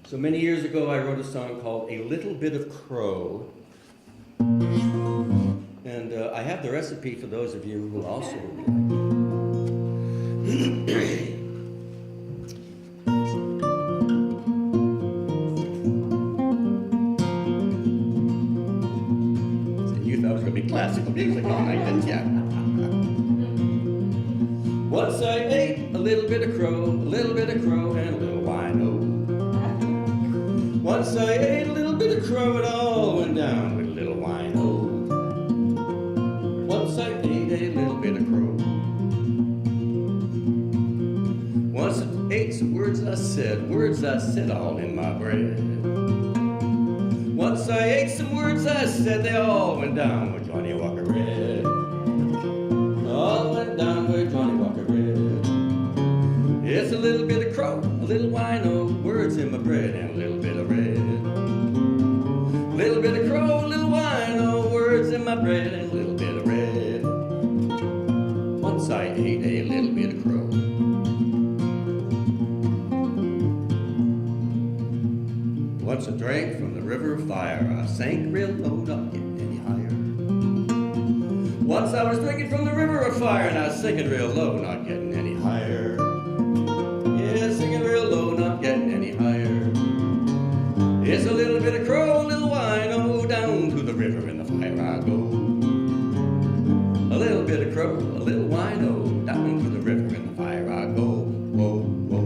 Speaker 10: So many years ago, I wrote a song called A Little Bit of Crow. And I have the recipe for those of you who also would like. You thought it was going to be classical music all night, didn't ya? Once I ate a little bit of crow, and a little wino. Once I ate a little bit of crow, it all went down with a little wino. Once I ate a little bit of crow. Once I ate some words I said all in my bread. Once I ate some words I said, they all went down with Johnny Walker Red. All went down with Johnny Walker Red. It's a little bit of crow, a little wino, words in my bread, and a little bit of red. A little bit of crow, a little wino, words in my bread, and a little bit of red. Once I ate a little bit of crow. Once I drank from the river of fire, I sank real low, not getting any higher. Once I was drinking from the river of fire, and I was sinking real low, not getting any higher. Yeah, singing real low, not getting any higher. It's a little bit of crow, a little wino, down to the river in the fire I go. A little bit of crow, a little wino, down to the river in the fire I go. Whoa, whoa.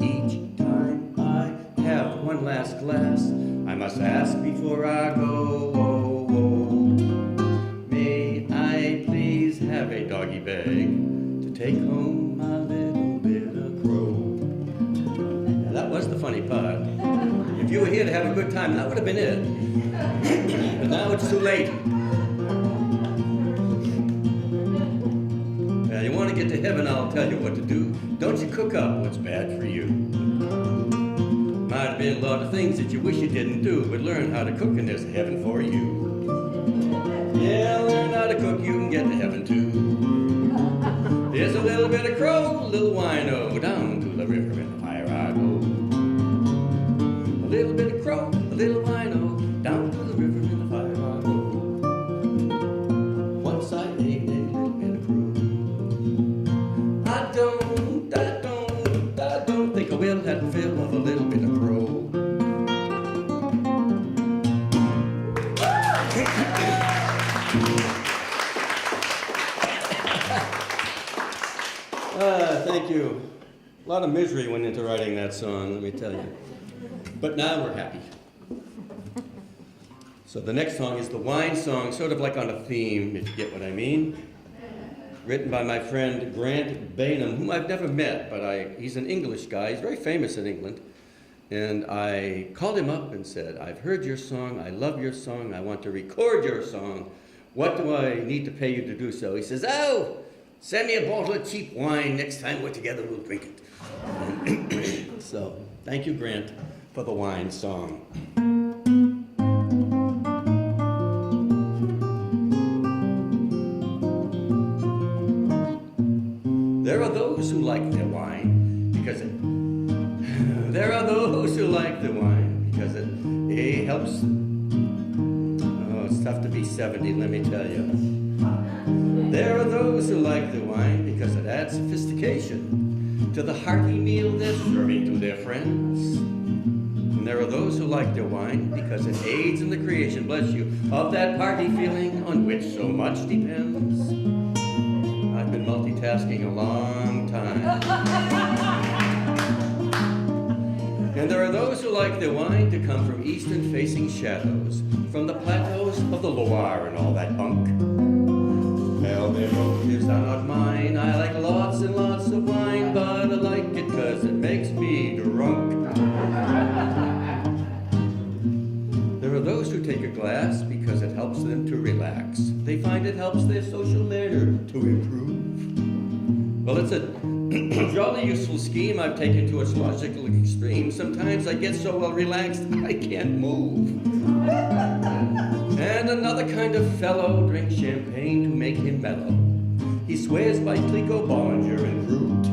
Speaker 10: Each time I have one last glass, I must ask before I go. Whoa, whoa. May I please have a doggy bag to take home my little bit of crow? Now, that was the funny part. If you were here to have a good time, that would have been it. But now it's too late. Now, you want to get to heaven, I'll tell you what to do. Don't you cook up what's bad for you. Might have been a lot of things that you wish you didn't do, but learn how to cook and there's a heaven for you. Yeah, learn how to cook, you can get to heaven too. There's a little bit of crow, a little wino, down to the river in the fire I go. A little bit of crow, a little wino, down to the river in the fire I go. Once I ate a little bit of crow. I don't think I will have the feel of a little bit of crow. Thank you. A lot of misery went into writing that song, let me tell you. But now we're happy. So the next song is the wine song, sort of like on a theme, if you get what I mean. Written by my friend Grant Bainham, whom I've never met, but he's an English guy. He's very famous in England. And I called him up and said, I've heard your song, I love your song, I want to record your song. What do I need to pay you to do so? He says, oh, send me a bottle of cheap wine. Next time we're together, we'll drink it. So, thank you, Grant, for the wine song. There are those who like their wine because it helps. Oh, it's tough to be 70, let me tell you. There are those who like the wine because it adds sophistication to the hearty meal they're serving to their friends. And there are those who like their wine because it aids in the creation, bless you, of that party feeling on which so much depends. I've been multitasking a long time. And there are those who like their wine to come from eastern-facing shadows, from the plateaus of the Loire and all that bunk. Well, their motives are not mine. I like lots and lots of wine, but I like it 'cause it makes me drunk. There are those who take a glass because it helps them to relax. They find it helps their social manner to improve. Well, it's a Jolly useful scheme I've taken to its logical extreme. Sometimes I get so well relaxed I can't move. And another kind of fellow drinks champagne to make him mellow. He swears by Clico, Bollinger, and Groot.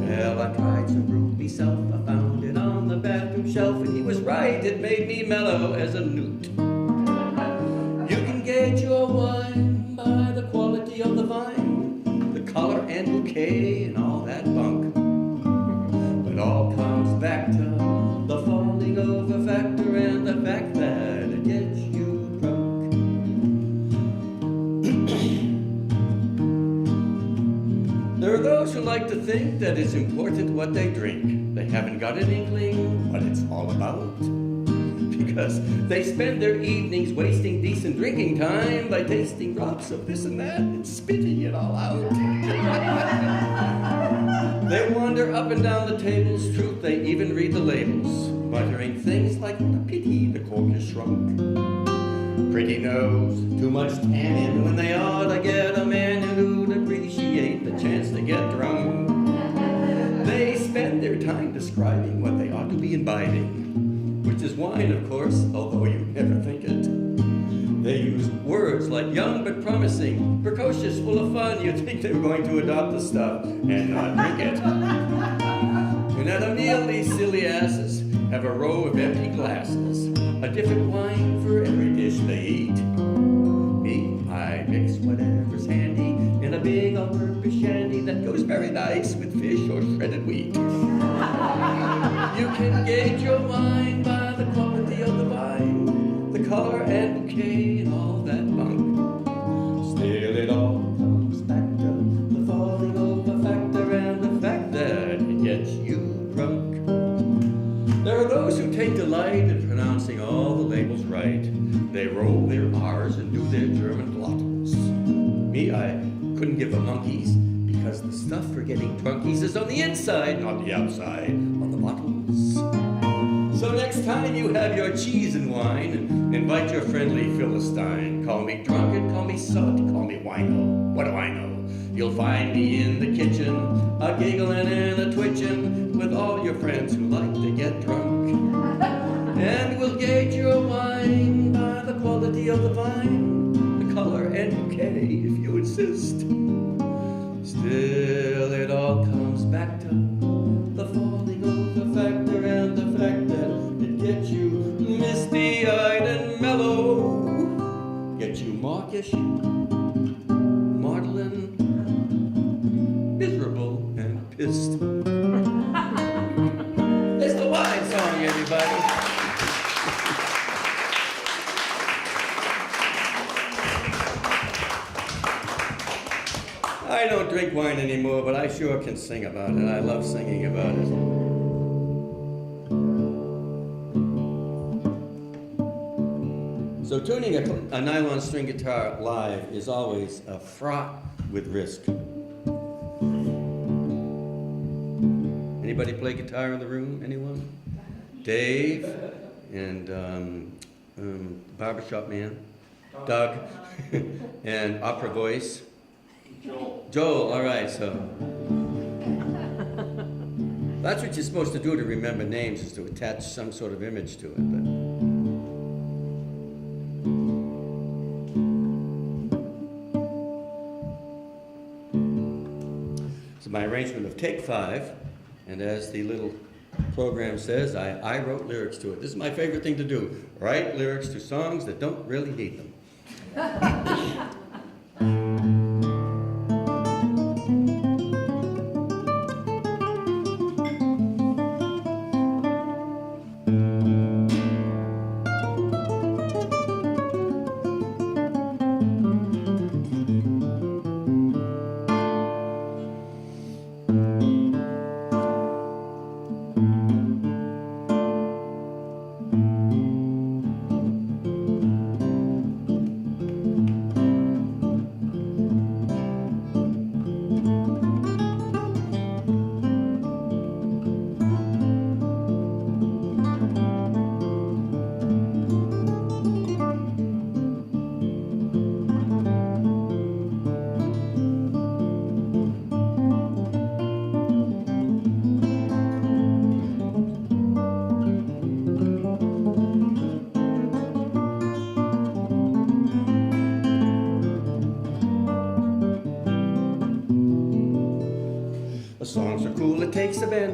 Speaker 10: Well, I tried some Groot myself. I found it on the bathroom shelf, and he was right. It made me mellow as a newt. You can gauge your wine by the quality of the vine, the color and bouquet, and all that bunk. It all comes back to the falling over factor and the fact that it gets you drunk. There are those who like to think that it's important what they drink. They haven't got an inkling what it's all about. Because they spend their evenings wasting decent drinking time by tasting drops of this and that and spitting it all out. They wander up and down the tables, truth, they even read the labels, muttering things like, what a pity the cork has shrunk. Pretty nose, too much tannin when they ought to get a man who'd appreciate the chance to get drunk. They spend their time describing what they ought to be imbibing, which is wine, of course, although you never think it. They use words like young but promising, precocious, full of fun. You'd think they were going to adopt the stuff and not drink it. And at a meal, these silly asses have a row of empty glasses, a different wine for every dish they eat. Me, I mix whatever's handy in a big all-purpose shandy that goes very nice with fish or shredded wheat. You can gauge your wine by the quality of the vine, the color and bouquet and all that bunk. Still it all comes back to the falling over factor and the fact that it gets you drunk. There are those who take delight in pronouncing all the labels right. They roll their R's and do their German glottals. Me, I couldn't give a monkeys because the stuff for getting drunkies is on the inside, not the outside, on the bottles. So next time you have your cheese and wine, invite your friendly Philistine. Call me drunken, call me sot, call me wino. What do I know? You'll find me in the kitchen, a giggling and a twitching, with all your friends who like to get drunk. And we'll gauge your wine by the quality of the vine, the color and bouquet, if you insist. Still, it all comes back to the falling over factor and the fact that it gets you misty-eyed and mellow, gets you mawkish, maudlin, miserable, and pissed. It's the wine song, everybody. I don't drink wine anymore, but I sure can sing about it. I love singing about it. So tuning a nylon string guitar live is always fraught with risk. Anybody play guitar in the room? Anyone? Dave and barbershop man, Doug, and opera voice. Joel, all right, so. That's what you're supposed to do to remember names, is to attach some sort of image to it. But. So my arrangement of Take 5, and as the little program says, I wrote lyrics to it. This is my favorite thing to do, write lyrics to songs that don't really need them.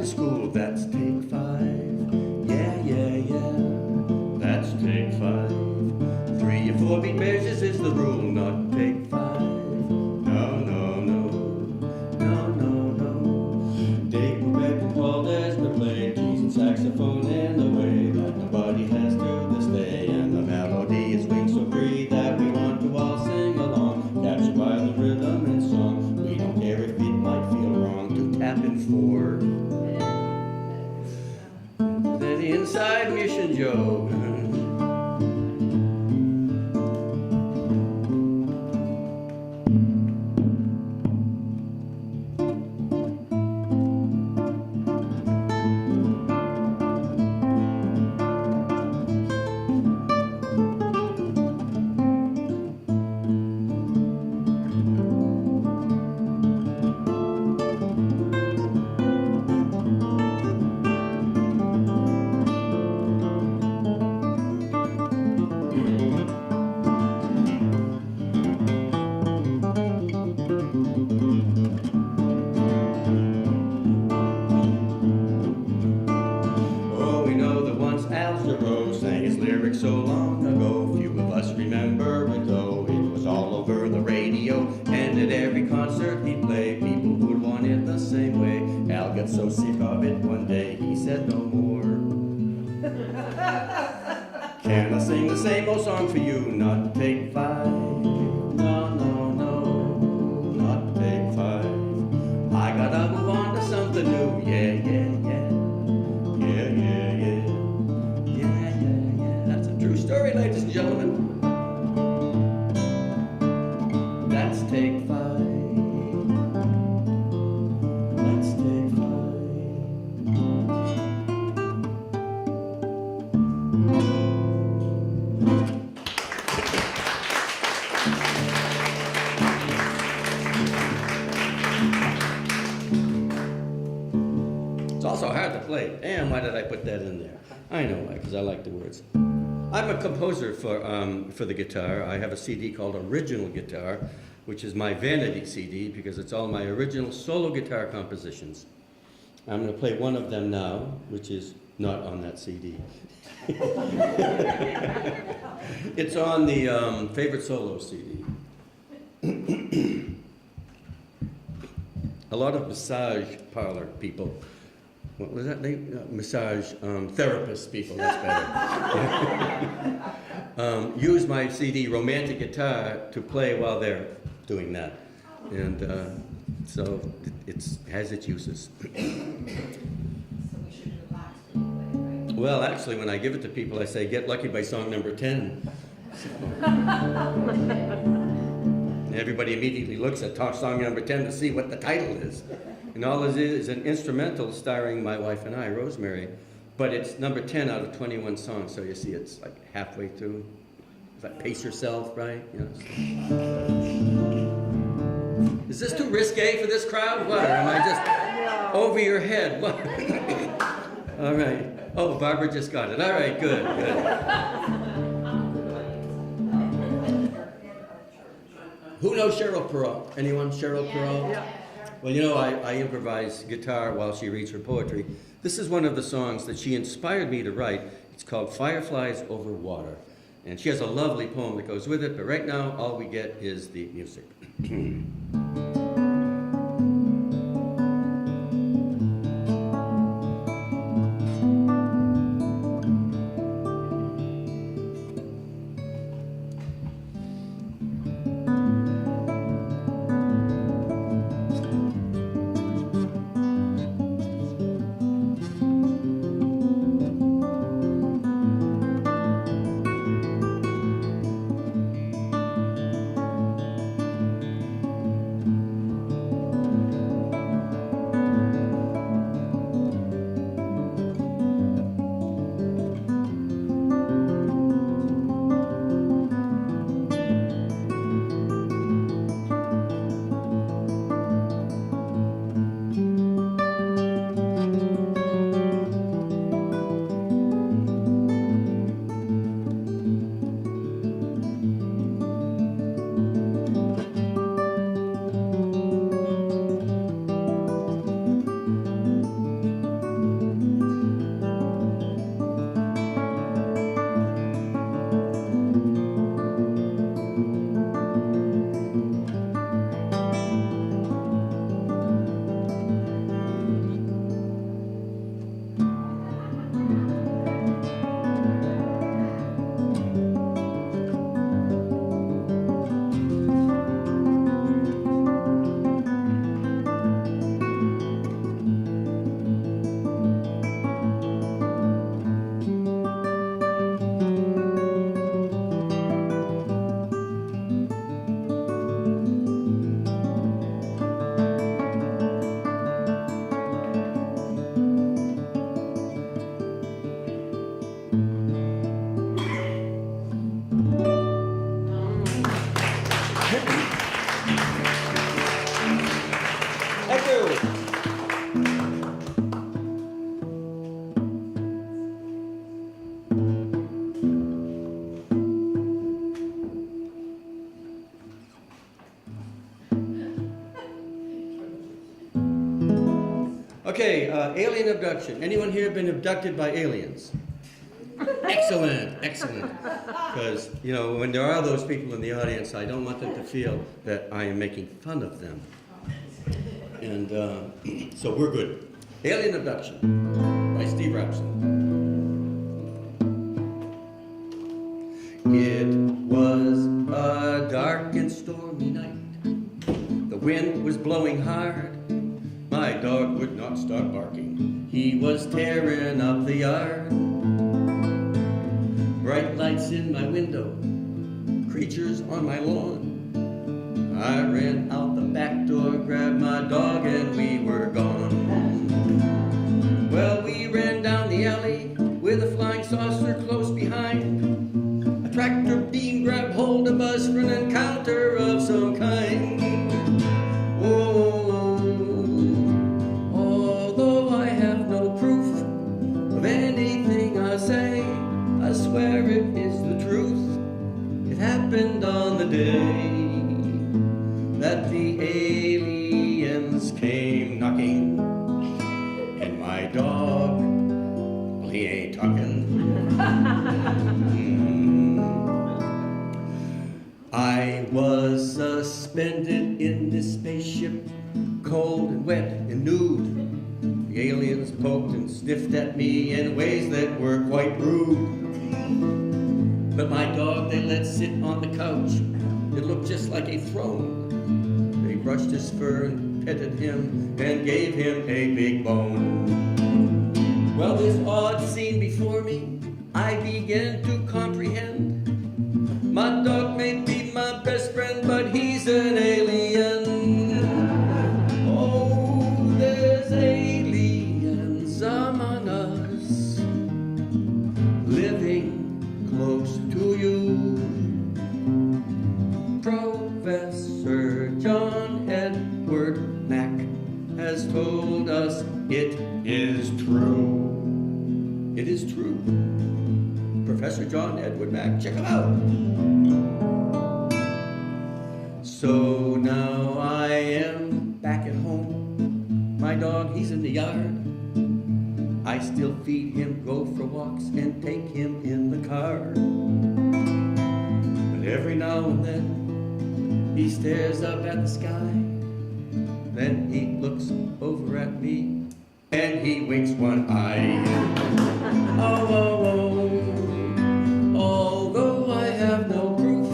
Speaker 10: to school. That's take 5. Yeah, yeah, yeah. That's take 5. 3 or 4 beat measures is the rule, not take 5. No, no, no. No, no, no. Dave Quebec and Paul Desper played keys and saxophone in a way that nobody has to this day. And the melody is winged so free that we want to all sing along, captured by the rhythm and song. We don't care if it might feel wrong to tap in 4. Then the inside mission Joe. So long ago, few of us remember it though. It was all over the radio, and at every concert he'd play, people would want it the same way. Al got so sick of it one day, he said no more. Can I sing the same old song for you? Not take 5. No, no, no, not take 5. I gotta move on to something new. Yeah, yeah, yeah. Yeah, yeah, yeah. True story, ladies and gentlemen. That's take 5. That's take 5. It's also hard to play. Damn, why did I put that in there? I know why, because I like the words. I'm a composer for the guitar. I have a CD called Original Guitar, which is my vanity CD because it's all my original solo guitar compositions. I'm going to play one of them now, which is not on that CD. It's on the Favorite Solo CD. A lot of massage parlor people, what was that name? Massage therapist people, that's better. Use my CD, Romantic Guitar, to play while they're doing that. And so it has its uses. Well, actually, when I give it to people, I say, get lucky by song number 10. Everybody immediately looks at song number 10 to see what the title is. And all it is an instrumental starring my wife and I, Rosemary. But it's number 10 out of 21 songs, so you see it's like halfway through. It's like pace yourself, right? You know, is this too risque for this crowd? What? Or am I just over your head? What? All right. Oh, Barbara just got it. All right, good, good. Who knows Cheryl Perrault? Anyone? Cheryl Perrault? Yeah. Well, you know, I improvise guitar while she reads her poetry. This is one of the songs that she inspired me to write. It's called Fireflies Over Water. And she has a lovely poem that goes with it, but right now all we get is the music. Okay, alien abduction. Anyone here been abducted by aliens? Excellent, excellent. Because, you know, when there are those people in the audience, I don't want them to feel that I am making fun of them. And so we're good. Alien Abduction by Steve Rapson. It was a dark and stormy night. The wind was blowing hard. My dog would not stop barking. He was tearing up the yard. Bright lights in my window, creatures on my lawn. I ran out the back door, grabbed my dog, and we were gone. Well, we ran down the alley with a flying saucer close behind. A tractor beam grabbed hold of us for an encounter of some kind. Oh, although I have no proof of anything I say, I swear it is the truth. It happened on the day that the aliens came knocking. And my dog, well, he ain't talking. I was suspended in this spaceship, cold and wet and nude. The aliens poked and sniffed at me in ways that were quite rude. But my dog they let sit on the couch. It looked just like a throne. They brushed his fur and petted him and gave him a big bone. Well, this odd scene before me, I began to comprehend. My dog may be my best friend, but he's an alien. Oh, there's aliens among us, living close to you. Professor John Edward Mack has told us it is true. It is true. Professor John Edward Mack, check him out. So now I am back at home. My dog, he's in the yard. I still feed him, go for walks, and take him in the car. But every now and then, he stares up at the sky. Then he looks over at me, and he winks one eye. Oh, oh, oh. Although I have no proof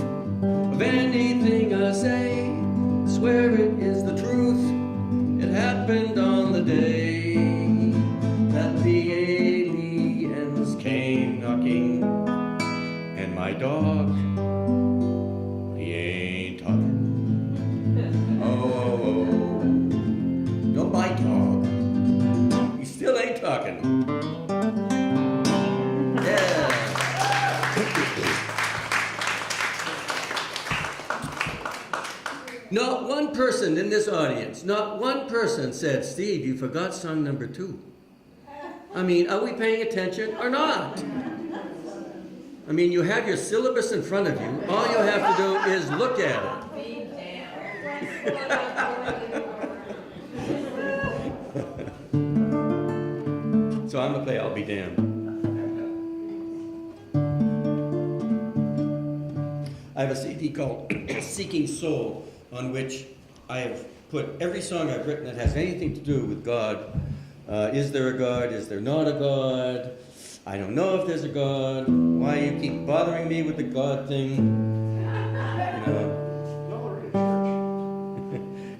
Speaker 10: of anything I say, I swear it is the truth. It happened on the day that the aliens came knocking. And my dog, he ain't talking. Oh, oh, oh. Don't bite, dog. He still ain't talking. Yeah. Not one person in this audience, not one person said, Steve, you forgot song number 2. I mean, are we paying attention or not? I mean, you have your syllabus in front of you. All you have to do is look at it. So I'm going to play I'll Be Damned. I have a CD called Seeking Soul, on which I have put every song I've written that has anything to do with God. Is there a God? Is there not a God? I don't know if there's a God. Why you keep bothering me with the God thing? You know.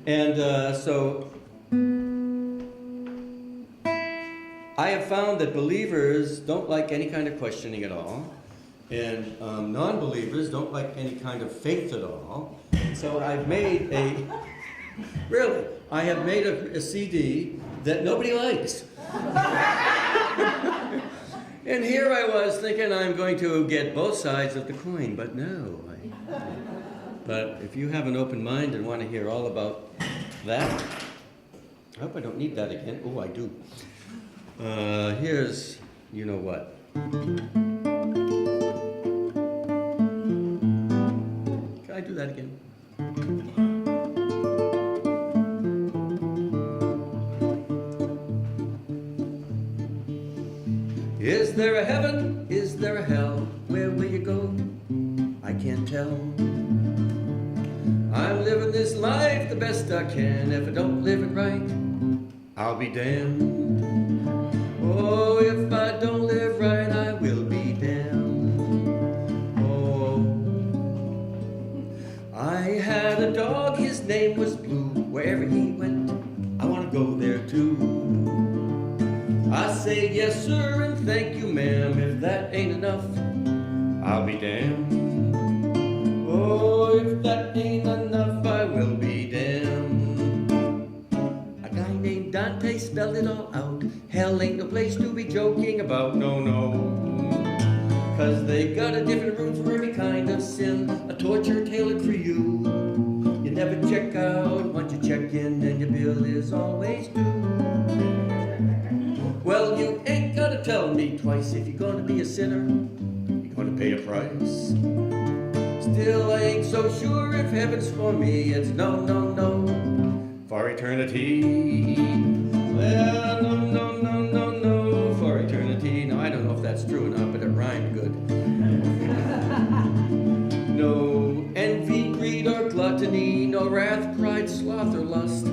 Speaker 10: And so I have found that believers don't like any kind of questioning at all. And non-believers don't like any kind of faith at all. So I've made I have made a CD that nobody likes. And here I was thinking I'm going to get both sides of the coin, but no. But if you have an open mind and want to hear all about that, I hope I don't need that again. Oh, I do. Here's, you know what. Can I do that again? Is there a heaven? Is there a hell? Where will you go? I can't tell. I'm living this life the best I can. If I don't live it right, I'll be damned. Oh, if I don't live right, I will be damned. Oh, I had a dog, his name was Blue. Wherever he went, I want to go there too. I say yes sir and thank you ma'am. If that ain't enough, I'll be damned. Oh, if that ain't enough, I will be damned. A guy named Dante spelled it all out. Hell ain't no place to be joking about, no, no. 'Cause they got a different room for every kind of sin, a torture tailored for you. You never check out once you check in, and your bill is always due. Well, you ain't gotta tell me twice. If you're gonna be a sinner, you're gonna pay a price. Still, I ain't so sure if heaven's for me. It's no, no, no, for eternity. Well, no, no, no, no, no, for eternity. Now, I don't know if that's true or not, but it rhymed good. No envy, greed, or gluttony, no wrath, pride, sloth, or lust.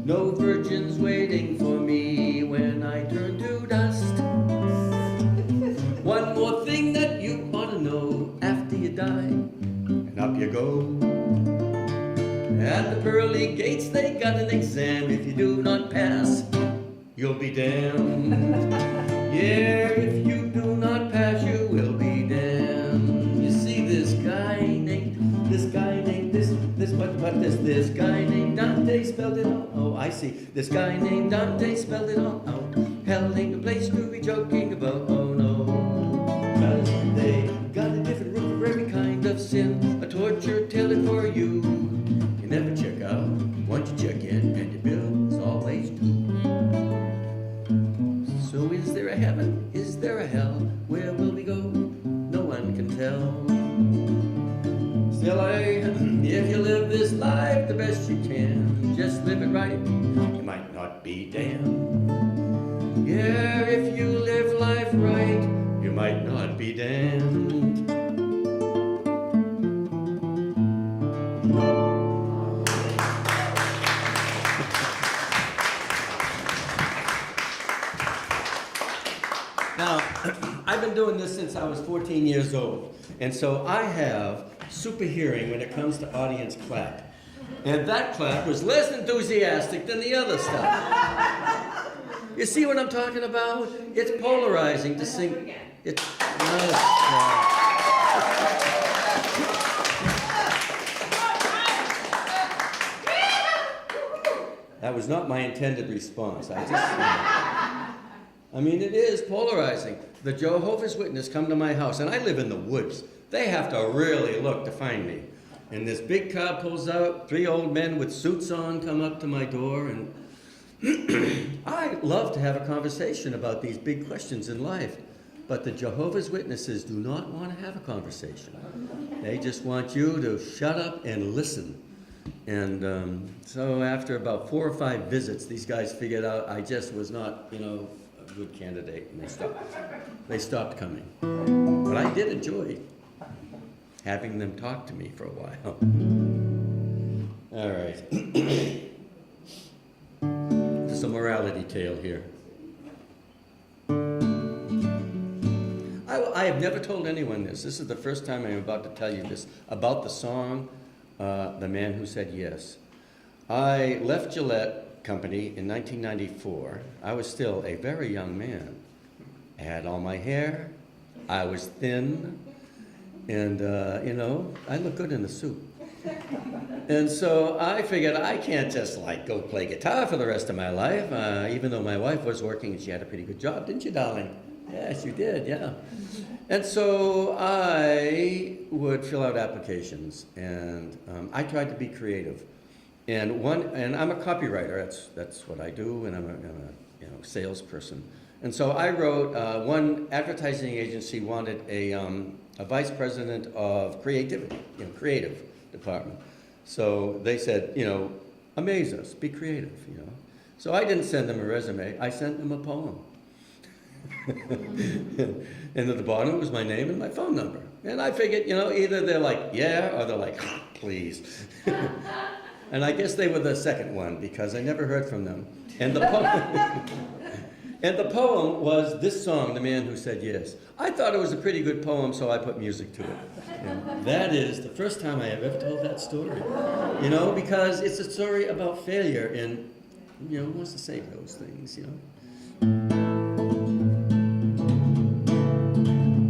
Speaker 10: No virgins waiting for me when I turn to dust. One more thing that you ought to know: after you die, and up you go. At the pearly gates they got an exam. If you do not pass, you'll be damned. Yeah, if you do not pass, you will be damned. You see this guy named this guy named Dante spelled it all. Oh, I see. This guy named Dante spelled it all out. Hell ain't a place to be joking about. Oh no, 'cause they got a different room for every kind of sin, a torture tailored for you. You never check out once you check in, and your bill is always due. So is there a heaven? Is there a hell? Where will we go? No one can tell. Still, if you live this life the best you can, just live it right, you might not be damned. Yeah, if you live life right, you might not be damned. Now, I've been doing this since I was 14 years old, and so I have super hearing when it comes to audience clap. And that clap was less enthusiastic than the other stuff. You see what I'm talking about? It's polarizing to sing. It's that was not my intended response. I mean, it is polarizing. The Jehovah's Witnesses come to my house, and I live in the woods. They have to really look to find me. And this big car pulls out, 3 old men with suits on come up to my door, and I love to have a conversation about these big questions in life. But the Jehovah's Witnesses do not want to have a conversation. They just want you to shut up and listen. And so after about 4 or 5 visits, these guys figured out I just was not, a good candidate, and they stopped coming. But I did enjoy having them talk to me for a while. All right. There's a morality tale here. I have never told anyone this. This is the first time I'm about to tell you this about the song, The Man Who Said Yes. I left Gillette Company in 1994. I was still a very young man. I had all my hair. I was thin. And, I look good in a suit. And so I figured I can't just, go play guitar for the rest of my life, even though my wife was working and she had a pretty good job. Didn't you, darling? Yes, you did, yeah. And so I would fill out applications, and I tried to be creative. And I'm a copywriter. That's what I do, and I'm a salesperson. And so I wrote, one advertising agency wanted a vice president of creativity, creative department. So they said, amaze us, be creative, So I didn't send them a resume, I sent them a poem. And at the bottom was my name and my phone number. And I figured, either they're like, yeah, or they're like, please. And I guess they were the second one because I never heard from them. And the poem was this song, The Man Who Said Yes. I thought it was a pretty good poem, so I put music to it. And that is the first time I have ever told that story. Because it's a story about failure, and, who wants to say those things,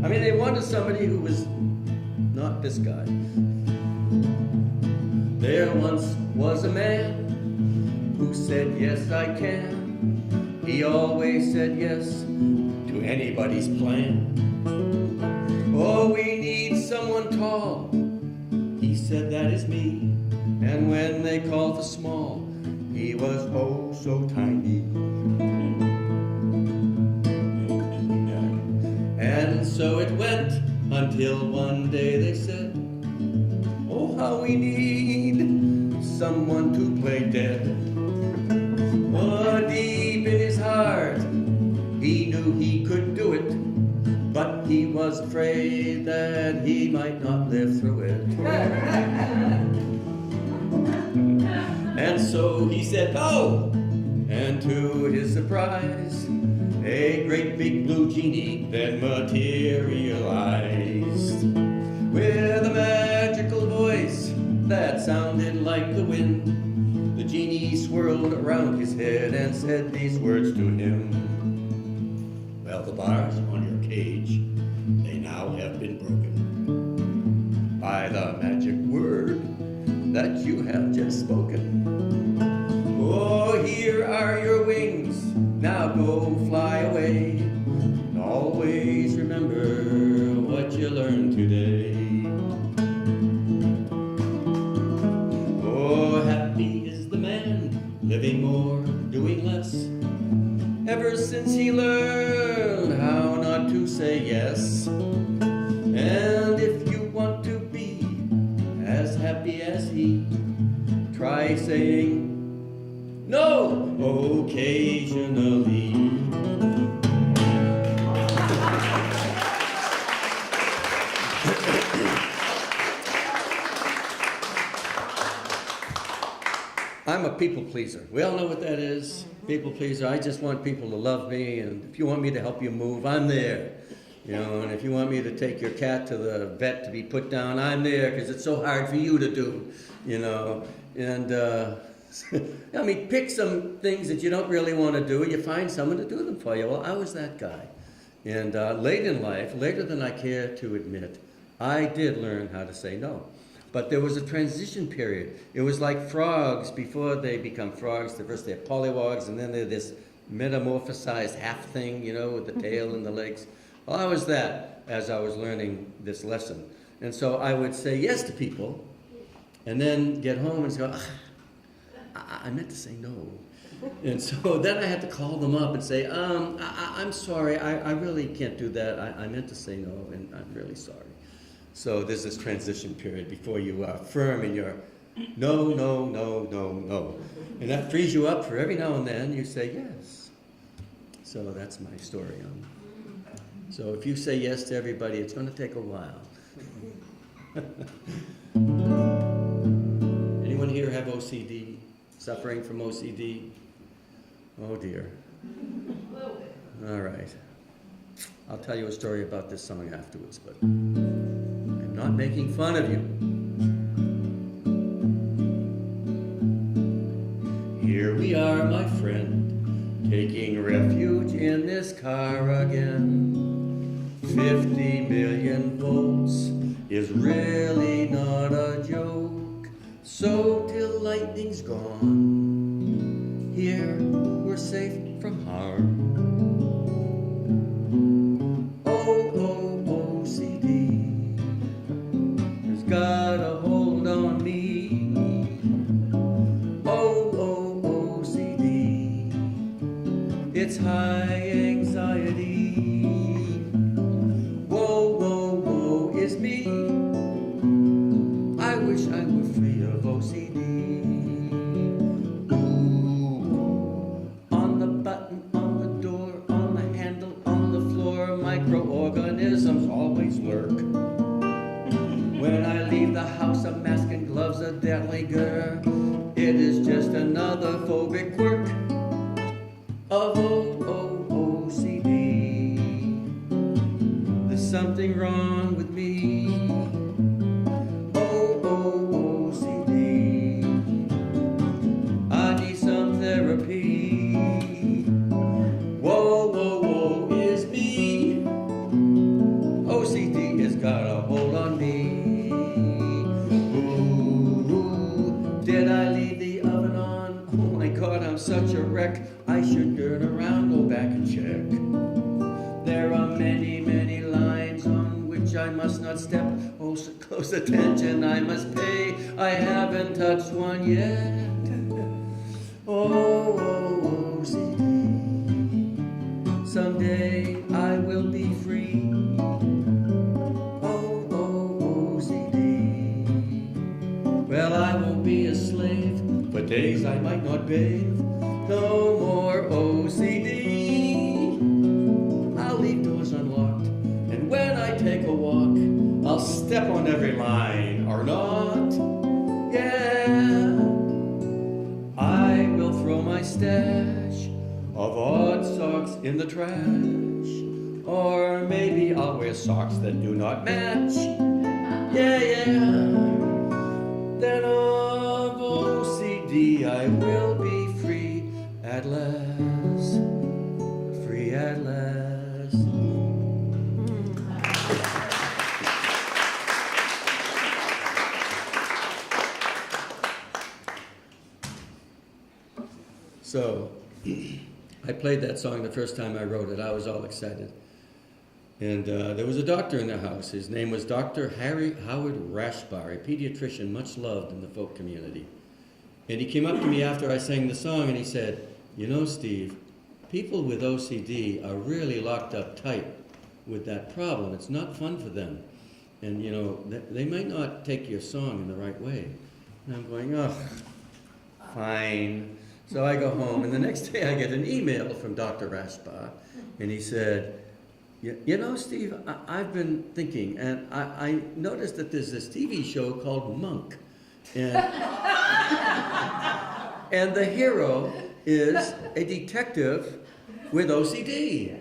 Speaker 10: I mean, they wanted somebody who was not this guy. There once was a man who said, yes, I can. He always said yes to anybody's plan. Oh, we need someone tall. He said, that is me. And when they called the small, he was oh so tiny. And so it went until one day they said, oh, how we need someone to play dead. Oh, deep in his heart, he knew he could do it, but he was afraid that he might not live through it. And so he said no, and to his surprise, a great big blue genie then materialized with a magical voice that sounded like the wind. The genie swirled around his head and said these words to him. Well, the bars on your cage, they now have been broken by the magic word that you have just spoken. Oh, here are your wings, now go fly away. And always remember what you learned today. Oh, happy is the man, living more, doing less. Ever since he learned how not to say yes. And if you want to be as happy as he, try saying no occasionally. I'm a people pleaser. We all know what that is. People pleaser. I just want people to love me, and if you want me to help you move, I'm there. And if you want me to take your cat to the vet to be put down, I'm there because it's so hard for you to do, And I mean, pick some things that you don't really want to do, and you find someone to do them for you. Well, I was that guy. And late in life, later than I care to admit, I did learn how to say no. But there was a transition period. It was like frogs before they become frogs. First they're polywogs, and then they're this metamorphosized half thing, with the tail and the legs. Well, I was that as I was learning this lesson. And so I would say yes to people, and then get home and go, I meant to say no. And so then I had to call them up and say, I'm sorry, I really can't do that. I meant to say no, and I'm really sorry. So there's this transition period before you are firm in your no, no, no, no, no. And that frees you up for every now and then you say yes. So that's my story. So if you say yes to everybody, it's going to take a while. Anyone here have OCD? Suffering from OCD? Oh dear. All right. I'll tell you a story about this song afterwards, but I'm not making fun of you. Here we are, my friend, taking refuge in this car again. 50 million volts is really not a joke. So till lightning's gone, here we're safe from harm. OCD has got a hold on me. OCD, it's high anxiety. Woe is me. I wish I were free of OCD. Ooh, on the button on the door mechanisms always lurk. When I leave the house, a mask and gloves, a deadly gurr. It is just another phobic quirk of OCD. There's something wrong with me. OCD. I need some therapy. Whoa is me. OCD has got a hold on me. Ooh, did I leave the oven on? Oh my God, I'm such a wreck. I should turn around, go back and check. There are many lines on which I must not step. Oh, so close attention I must pay. I haven't touched one yet. OCD. Someday I will be free. OCD. Well, I won't be a slave. For days I might not bathe. No more OCD. I'll leave doors unlocked. And when I take a walk, I'll step on every line or not. Yeah. I will throw my stash of odd socks in the trash. Or maybe I'll wear socks that do not match. Yeah. Then of OCD I will be free at last. Free at last. So, I played that song the first time I wrote it. I was all excited. And there was a doctor in the house. His name was Dr. Harry Howard Rashbar, a pediatrician much loved in the folk community. And he came up to me after I sang the song and he said, "You know, Steve, people with OCD are really locked up tight with that problem. It's not fun for them. And, you know, they might not take your song in the right way." And I'm going, oh, fine. So I go home, and the next day I get an email from Dr. Rashbar, and he said, you know, Steve, I've been thinking, and I noticed that there's this TV show called Monk, and, and the hero is a detective with OCD,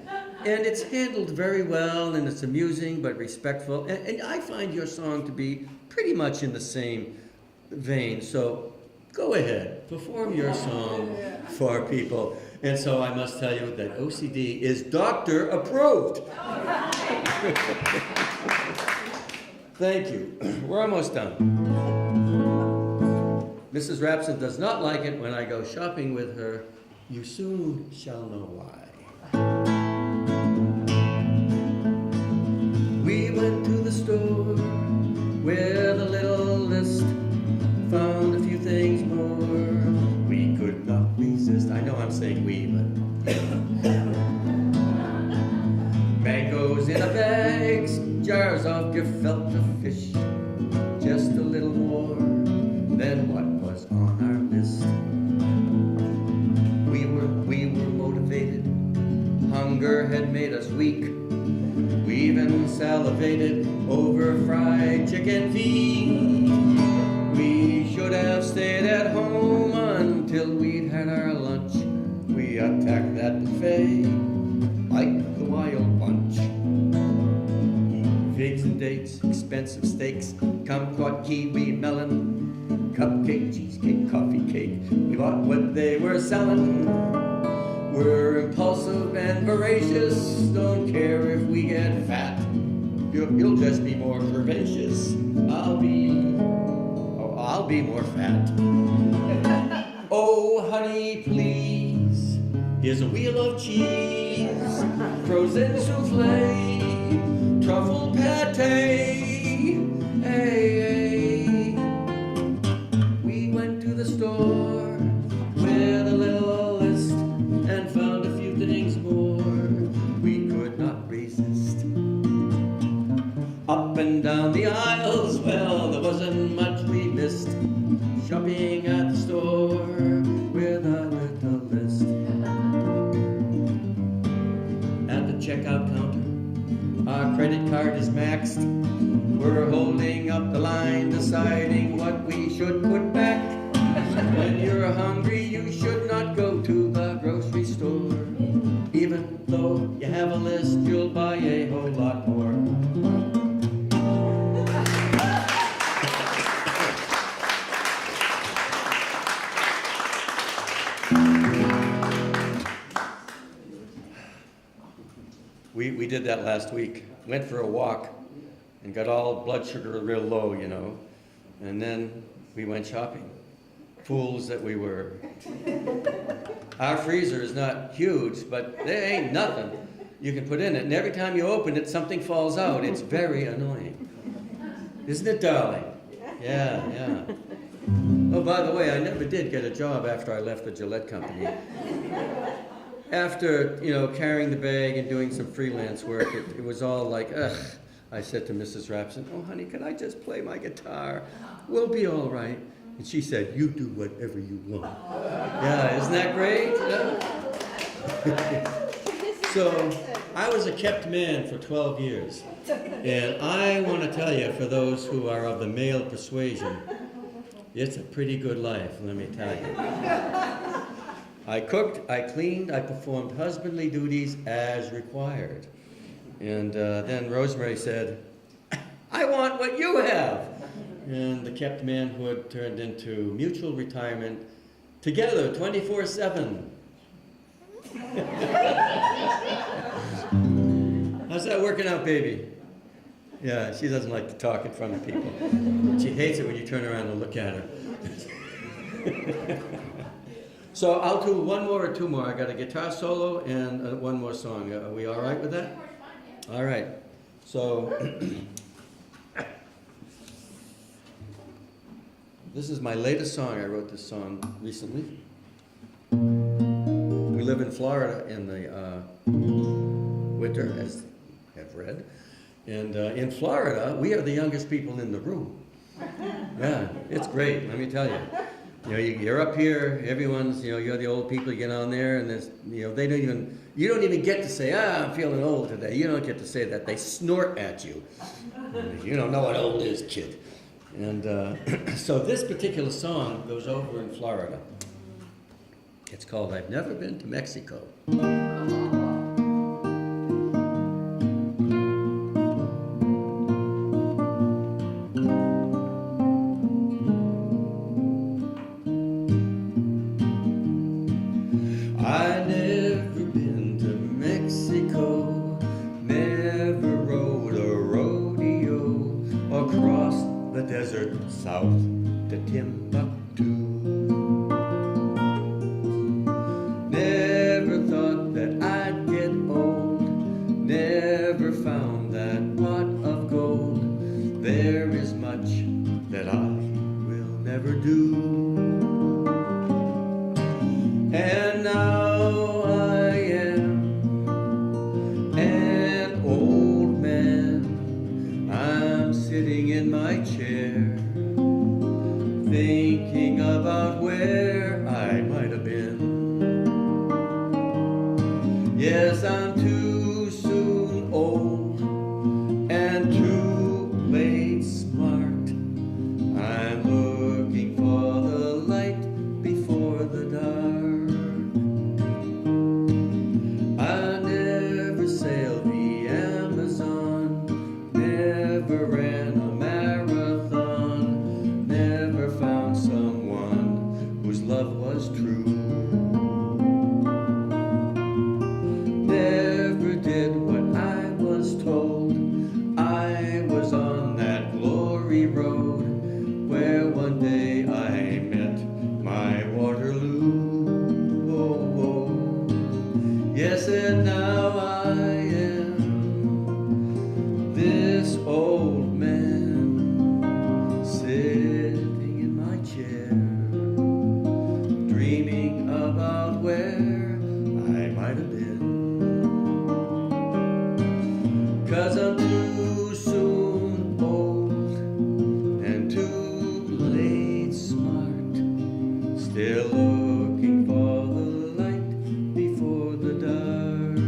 Speaker 10: and it's handled very well, and it's amusing but respectful, and I find your song to be pretty much in the same vein, so go ahead, perform your song for people. And so I must tell you that OCD is doctor approved. Thank you. We're almost done. Mrs. Rapson does not like it when I go shopping with her. You soon shall know why. We went to the store with a little list, found a few things more. We could not resist. I know I'm saying we, but mangoes in a bag, jars of gefilte fish, just a little more than what was on our list. We were motivated. Hunger had made us weak. We even salivated over fried chicken feet. We should have stayed at home until we'd had our lunch. We attacked that buffet like the wild bunch. Figs and dates, expensive steaks, kumquat, kiwi, melon, cupcake, cheesecake, coffee cake. We bought what they were selling. We're impulsive and voracious, don't care if we get fat. You'll just be more curvaceous. I'll be more fat. Oh, honey, please. Here's a wheel of cheese, frozen souffle, truffle pate. Hey. We went to the store with a little list and found a few things more. We could not resist. Up and down the aisles, well, there wasn't much we missed. Shopping at the store with a little list. At the checkout counter, Our credit card is maxed. We're holding up the line, deciding what we should put back. When you're hungry, you should not go to the grocery store. Even though you have a list, you'll buy a whole lot more. We did that last week. Went for a walk and got all blood sugar real low, you know. And then we went shopping. Fools that we were. Our freezer is not huge, but there ain't nothing you can put in it. And every time you open it, something falls out. It's very annoying. Isn't it, darling? Yeah, yeah. Oh, by the way, I never did get a job after I left the Gillette company. After, you know, carrying the bag and doing some freelance work, it was all like, ugh. I said to Mrs. Rapson, oh, honey, can I just play my guitar? We'll be all right. And she said, you do whatever you want. Yeah, isn't that great? Yeah. So I was a kept man for 12 years. And I want to tell you, for those who are of the male persuasion, it's a pretty good life, let me tell you. I cooked, I cleaned, I performed husbandly duties as required. And then Rosemary said, I want what you have. And the kept manhood turned into mutual retirement, together 24/7. How's that working out, baby? Yeah, she doesn't like to talk in front of people. She hates it when you turn around and look at her. So I'll do one more or two more. I got a guitar solo and one more song. Are we all right with that? All right. So this is my latest song. I wrote this song recently. We live in Florida in the winter, as I've read. And in Florida, we are the youngest people in the room. Yeah, it's great, let me tell you. You know, you're up here, everyone's, you know, you're the old people, you get on there, and there's, you know, you don't even get to say, I'm feeling old today. You don't get to say that. They snort at you. You don't know what old is, kid. And so this particular song goes over in Florida. It's called I've Never Been to Mexico. South to Timbuktu. Never thought that I'd get old. Never found that pot of gold. There is much that I will never do. And now I am an old man. I'm sitting in my chair, thinking about where I might have been. Yes, I'm too soon old and too late smart. I'm looking for the light before the dark. I never sailed the Amazon, never ran a marathon, never found someone whose love was true. Never did what I was told. I was on that glory road where one day I met my Waterloo. Oh, oh. Yes, and now I am this old man sitting in my chair, dreaming about where I might have been. 'Cause I'm too soon old and too late smart, still looking for the light before the dark.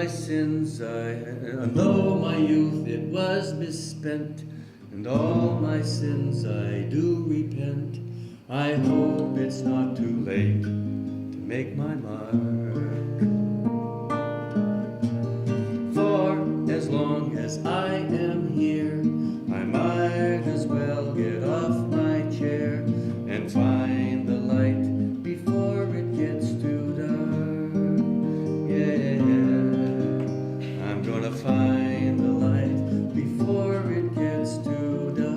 Speaker 10: my sins and though my youth it was misspent, and all my sins I do repent, I hope it's not too late to make my mark. For as long as I am here, I might as well get off my chair and find the light before it gets too dark. Yeah, I'm gonna find the light before it gets too dark.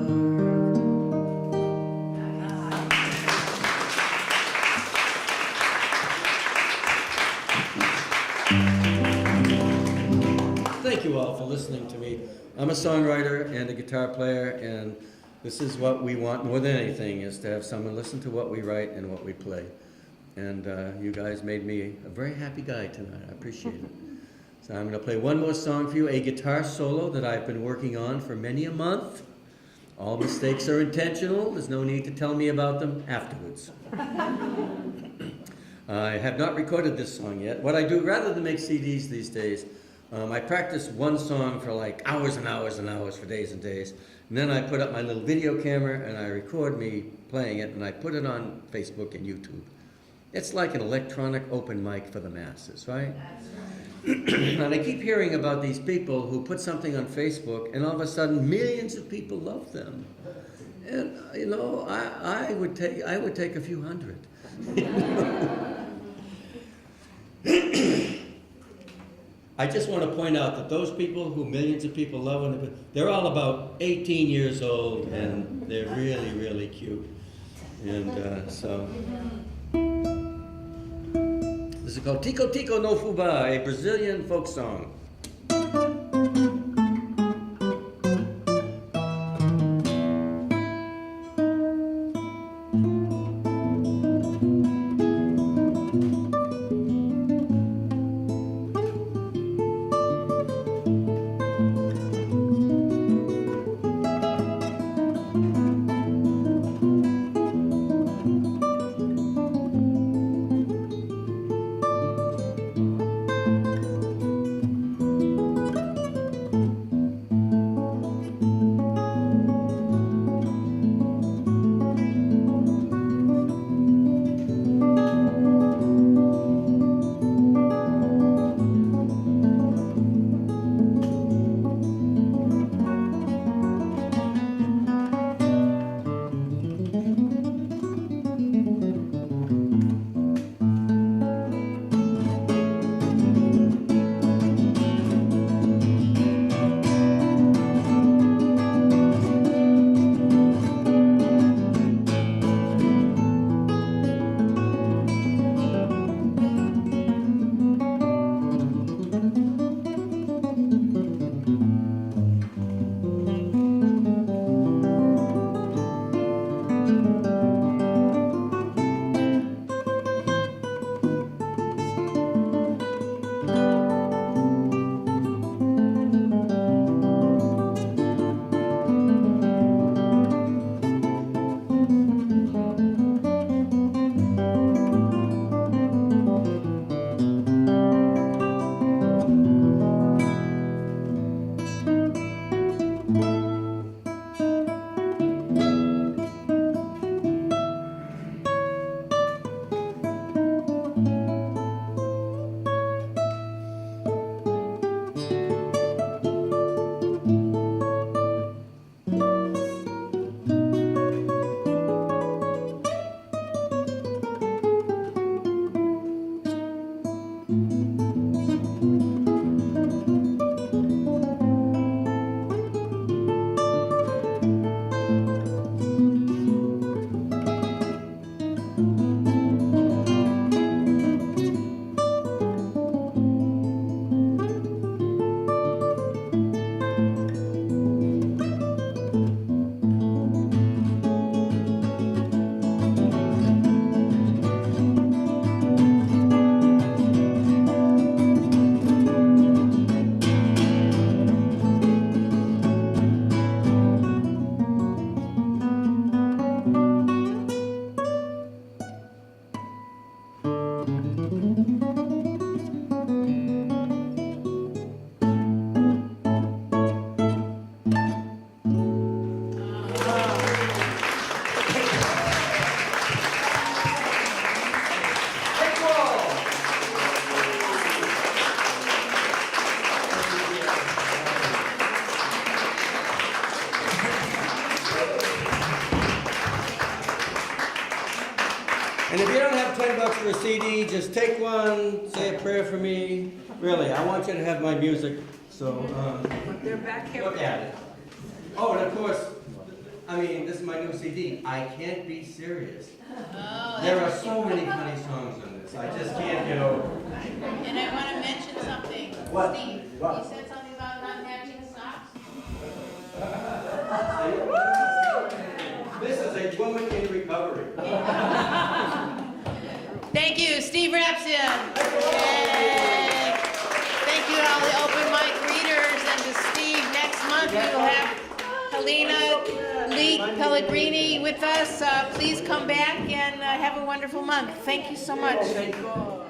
Speaker 10: Thank you all for listening to me. I'm a songwriter and a guitar player, and this is what we want more than anything, is to have someone listen to what we write and what we play. And you guys made me a very happy guy tonight. I appreciate it. So I'm going to play one more song for you, a guitar solo that I've been working on for many a month. All mistakes are intentional. There's no need to tell me about them afterwards. I have not recorded this song yet. What I do, rather than make CDs these days, I practice one song for like hours and hours and hours for days and days. And then I put up my little video camera and I record me playing it and I put it on Facebook and YouTube. It's like an electronic open mic for the masses, right? And I keep hearing about these people who put something on Facebook and all of a sudden millions of people love them. And you know, I would take a few hundred. I just want to point out that those people who millions of people love, they're all about 18 years old and they're really, really cute. And so, this is called Tico Tico no Fuba, a Brazilian folk song. CD. Just take one, say a prayer for me. Really, I want you to have my music, so
Speaker 9: They're back here.
Speaker 10: look at it. Oh, and of course, I mean, this is my new CD. I Can't Be Serious. There are so many funny songs on this. I just can't get over it.
Speaker 1: And I want to mention something.
Speaker 10: What?
Speaker 1: Steve,
Speaker 10: What?
Speaker 1: you said something about not matching socks?
Speaker 10: This is a woman in recovery.
Speaker 1: Thank you, Steve Rapson. Yay. Thank you to all the open mic readers and to Steve. Next month we will have Helena Lee Pellegrini with us. Please come back and have a wonderful month. Thank you so much.
Speaker 10: Thank God.